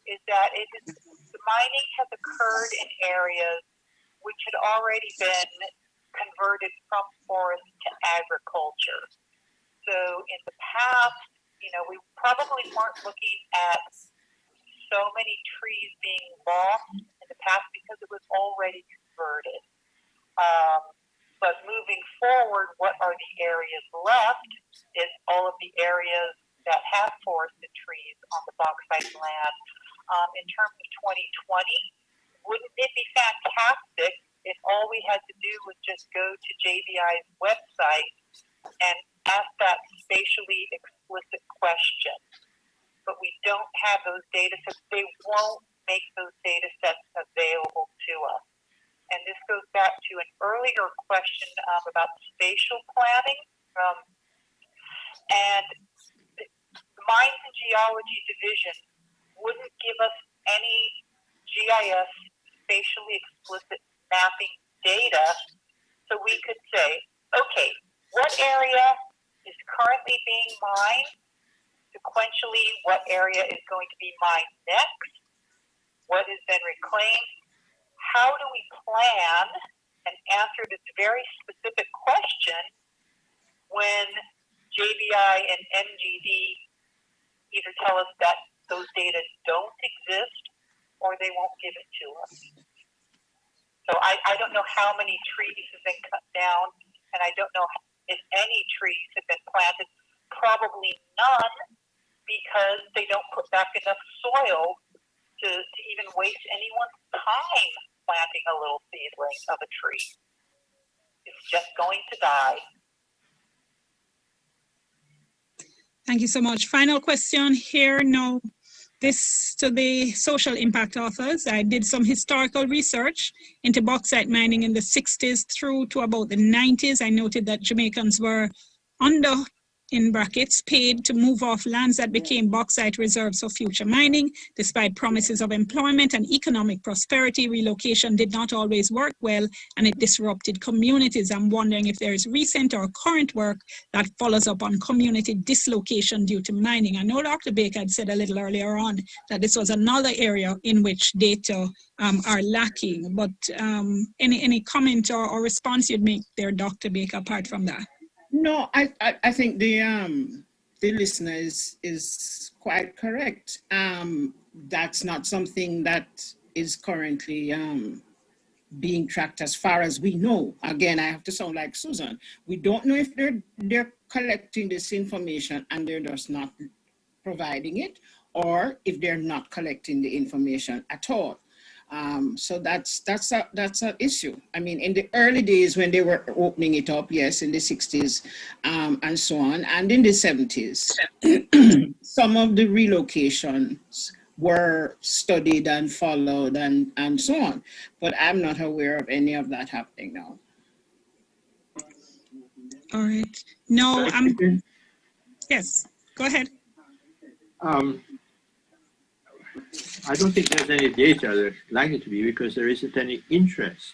is that the mining has occurred in areas which had already been converted from forest to agriculture. So in the past, we probably weren't looking at so many trees being lost in the past because it was already converted. But moving forward, what are the areas left is all of the areas that have forested trees on the bauxite land. In terms of 2020, wouldn't it be fantastic if all we had to do was just go to JBI's website and ask that spatially explicit question? But we don't have those data sets. They won't make those data sets available to us. And this goes back to an earlier question about spatial planning. And the Mines and Geology Division wouldn't give us any GIS spatially explicit mapping data, so we could say, okay, what area is currently being mined? Sequentially, what area is going to be mined next? What has been reclaimed? How do we plan and answer this very specific question when JBI and MGD either tell us that those data don't exist or they won't give it to us? So I don't know how many trees have been cut down, and I don't know if any trees have been planted. Probably none, because they don't put back enough soil to even waste anyone's time planting a little seedling of a tree. It's just going to die. Thank you so much. Final question here now. This to the social impact authors. I did some historical research into bauxite mining in the 60s through to about the 90s. I noted that Jamaicans were under, in brackets, paid to move off lands that became bauxite reserves for future mining. Despite promises of employment and economic prosperity, relocation did not always work well, and it disrupted communities. I'm wondering if there is recent or current work that follows up on community dislocation due to mining. I know Dr. Baker had said a little earlier on that this was another area in which data are lacking, but any comment or response you'd make there, Dr. Baker, apart from that? No, I think the listener is quite correct. That's not something that is currently being tracked as far as we know. Again, I have to sound like Susan. We don't know if they're collecting this information and they're just not providing it, or if they're not collecting the information at all. So that's an issue. I mean, in the early days when they were opening it up, yes, in the 60s and so on, and in the 70s, some of the relocations were studied and followed and so on. But I'm not aware of any of that happening now. All right. No, yes, go ahead. I don't think there's any data that's likely to be, because there isn't any interest.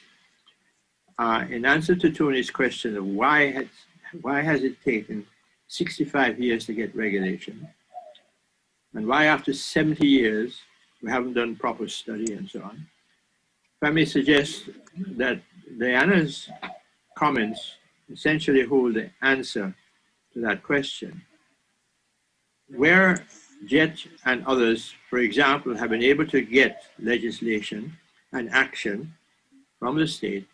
In answer to Tony's question of why has it taken 65 years to get regulation, and why after 70 years we haven't done proper study and so on, if I may suggest that Diana's comments essentially hold the answer to that question. Where JET and others, for example, have been able to get legislation and action from the state,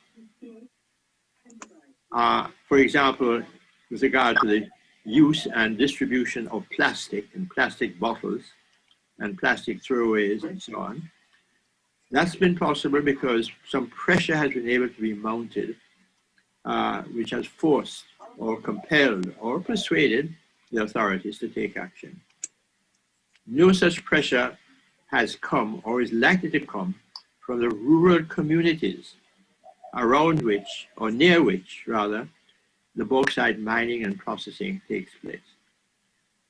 for example, with regard to the use and distribution of plastic and plastic bottles and plastic throwaways and so on, that's been possible because some pressure has been able to be mounted, which has forced or compelled or persuaded the authorities to take action. No such pressure has come or is likely to come from the rural communities around which, or near which rather, the bauxite mining and processing takes place.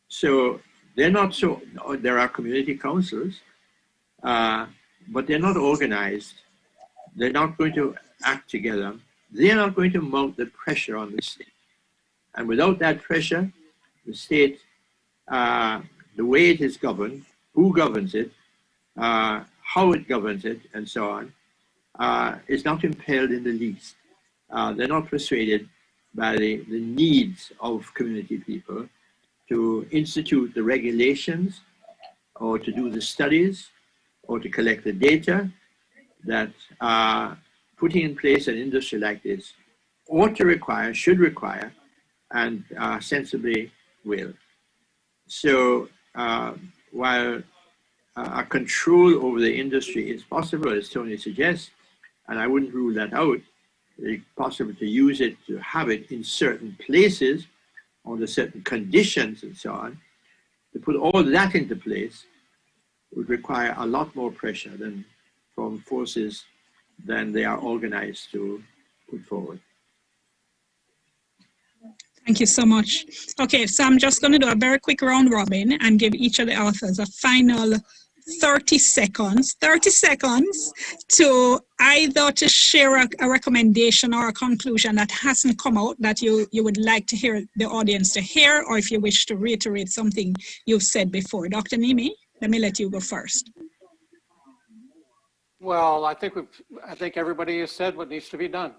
So they're not so, there are community councils, but they're not organized. They're not going to act together. They're not going to mount the pressure on the state. And without that pressure, the state, the way it is governed, who governs it, how it governs it, and so on, is not impelled in the least. They're not persuaded by the needs of community people to institute the regulations or to do the studies or to collect the data that putting in place an industry like this ought to require, should require, and sensibly will. So while a control over the industry is possible, as Tony suggests, and I wouldn't rule that out, it's possible to use it, to have it in certain places, under certain conditions and so on, to put all that into place would require a lot more pressure than from forces than they are organized to put forward. Thank you so much. Okay, so I'm just going to do a very quick round robin and give each of the authors a final 30 seconds to either to share a recommendation or a conclusion that hasn't come out that you would like to hear the audience to hear, or if you wish to reiterate something you've said before. Dr. Nimi, let me let you go first. Well, I think everybody has said what needs to be done.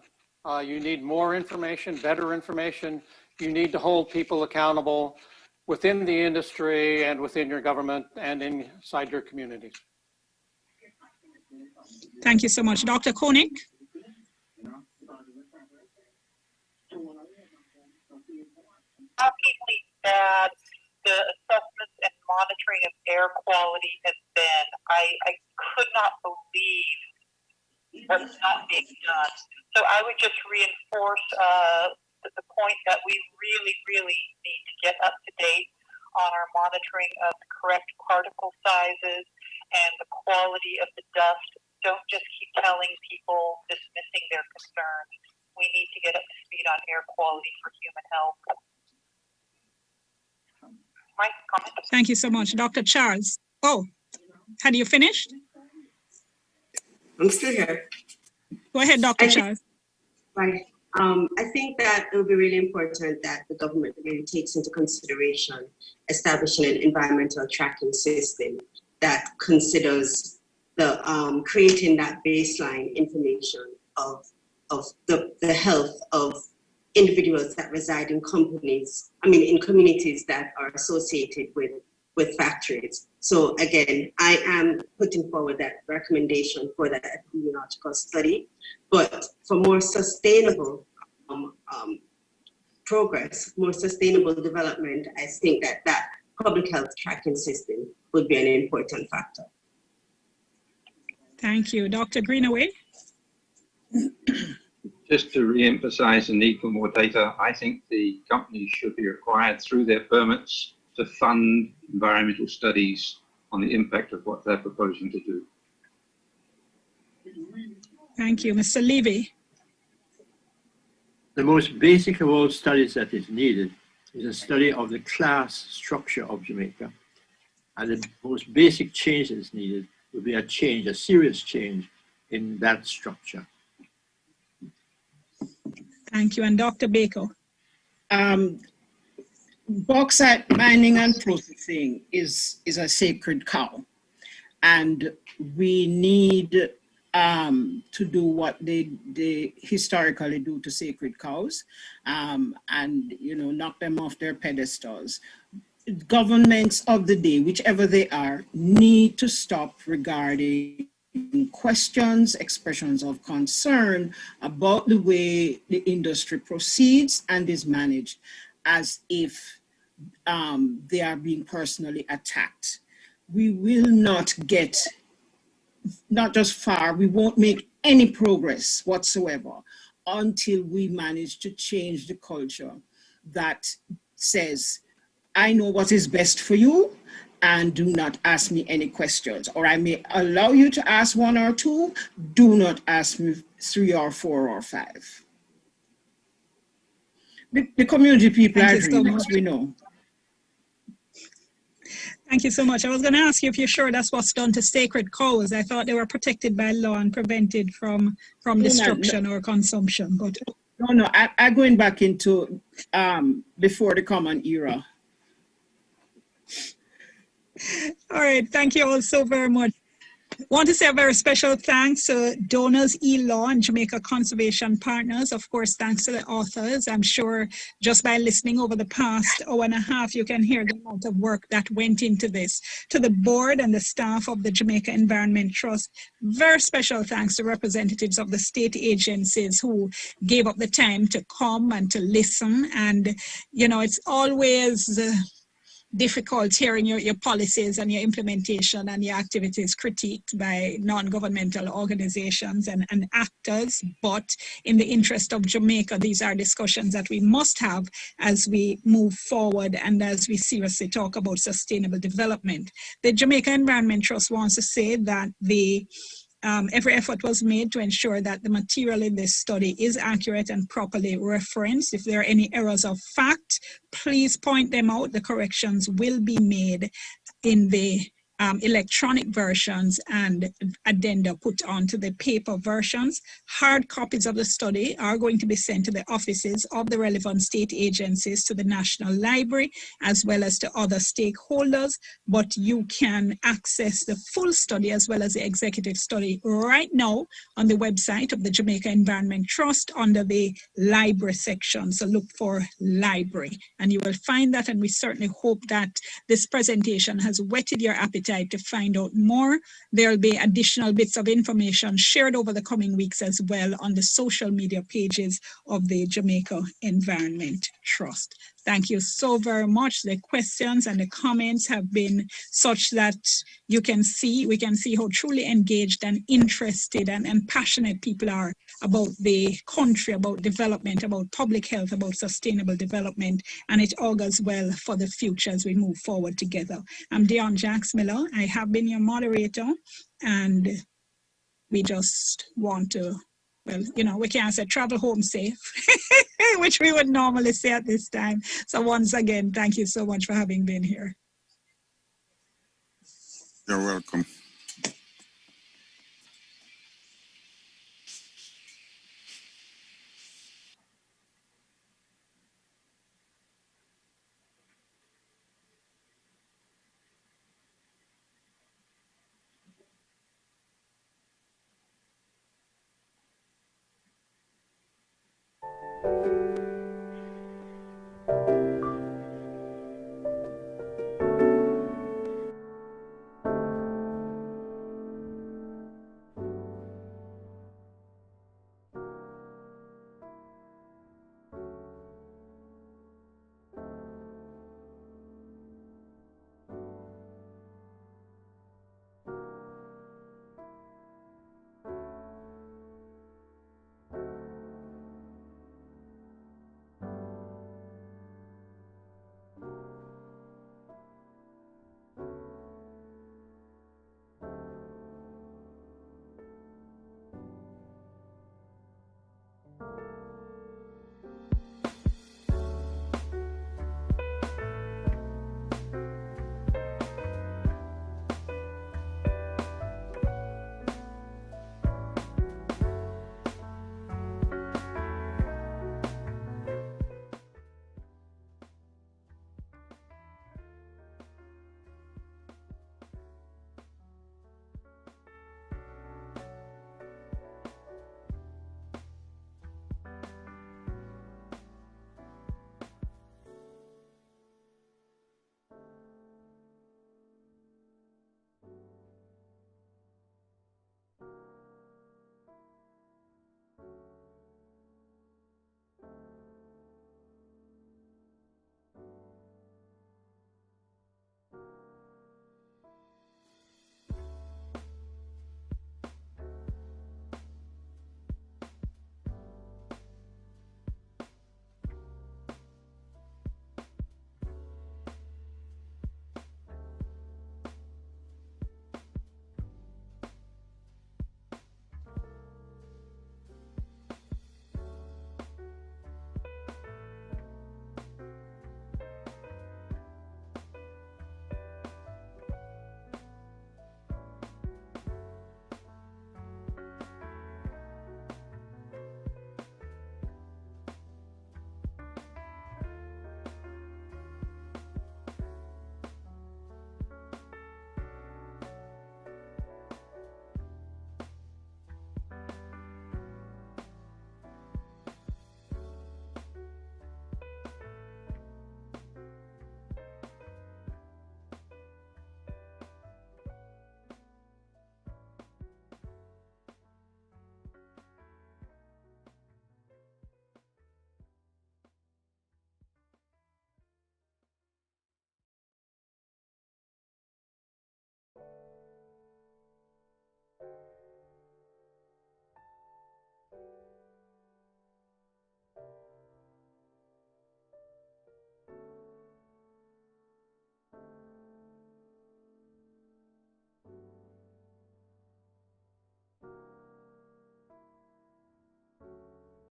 You need more information, better information. You need to hold people accountable within the industry and within your government and inside your communities. Thank you so much. Dr. Koenig? Shockingly bad the assessments and monitoring of air quality has been. I could not believe what's not being done. So I would just reinforce the point that we really, really need to get up to date on our monitoring of the correct particle sizes and the quality of the dust. Don't just keep telling people, dismissing their concerns. We need to get up to speed on air quality for human health. My comment. Thank you so much. Dr. Charles. Oh, had you finished? I'm still here. Go ahead, Dr. Charles. Right. I think that it will be really important that the government really takes into consideration establishing an environmental tracking system that considers the creating that baseline information of the health of individuals that reside in in communities that are associated with factories. So again, I am putting forward that recommendation for that epidemiological study, but for more sustainable progress, more sustainable development, I think that public health tracking system would be an important factor. Thank you. Dr. Greenaway? Just to re-emphasize the need for more data, I think the companies should be required through their permits to fund environmental studies on the impact of what they're proposing to do. Thank you. Mr. Levy? The most basic of all studies that is needed is a study of the class structure of Jamaica. And the most basic change that is needed would be a serious change in that structure. Thank you. And Dr. Baker? Bauxite mining and processing is a sacred cow. And we need to do what they historically do to sacred cows, and knock them off their pedestals. Governments of the day, whichever they are, need to stop regarding questions, expressions of concern about the way the industry proceeds and is managed, as if they are being personally attacked. We will not get not just far, we won't make any progress whatsoever until we manage to change the culture that says, I know what is best for you and do not ask me any questions. Or I may allow you to ask one or two, do not ask me 3 or 4 or 5. The community people are dreamers, we know. Thank you so much. I was going to ask you if you're sure that's what's done to sacred cows. I thought they were protected by law and prevented from destruction or consumption. But no, I'm going back into before the Common Era. All right. Thank you all so very much. I want to say a very special thanks to Donors E-Law and Jamaica Conservation Partners. Of course, thanks to the authors. I'm sure just by listening over the past hour and a half, you can hear the amount of work that went into this. To the board and the staff of the Jamaica Environment Trust, very special thanks to representatives of the state agencies who gave up the time to come and to listen. And, it's always difficult hearing your policies and your implementation and your activities critiqued by non-governmental organizations and actors. But in the interest of Jamaica, these are discussions that we must have as we move forward and as we seriously talk about sustainable development. The Jamaica Environment Trust wants to say that the every effort was made to ensure that the material in this study is accurate and properly referenced. If there are any errors of fact, please point them out. The corrections will be made in the electronic versions and addenda put onto the paper versions. Hard copies of the study are going to be sent to the offices of the relevant state agencies, to the National Library, as well as to other stakeholders. But you can access the full study as well as the executive study right now on the website of the Jamaica Environment Trust under the library section. So look for library and you will find that, and we certainly hope that this presentation has whetted your appetite to find out more. There will be additional bits of information shared over the coming weeks as well on the social media pages of the Jamaica Environment Trust. Thank you so very much. The questions and the comments have been such that we can see how truly engaged and interested and passionate people are about the country, about development, about public health, about sustainable development, and it augurs well for the future as we move forward together. I'm Dion Jacks Miller. I have been your moderator, and we just want to, well, we can't say travel home safe, which we would normally say at this time. So once again, thank you so much for having been here. You're welcome.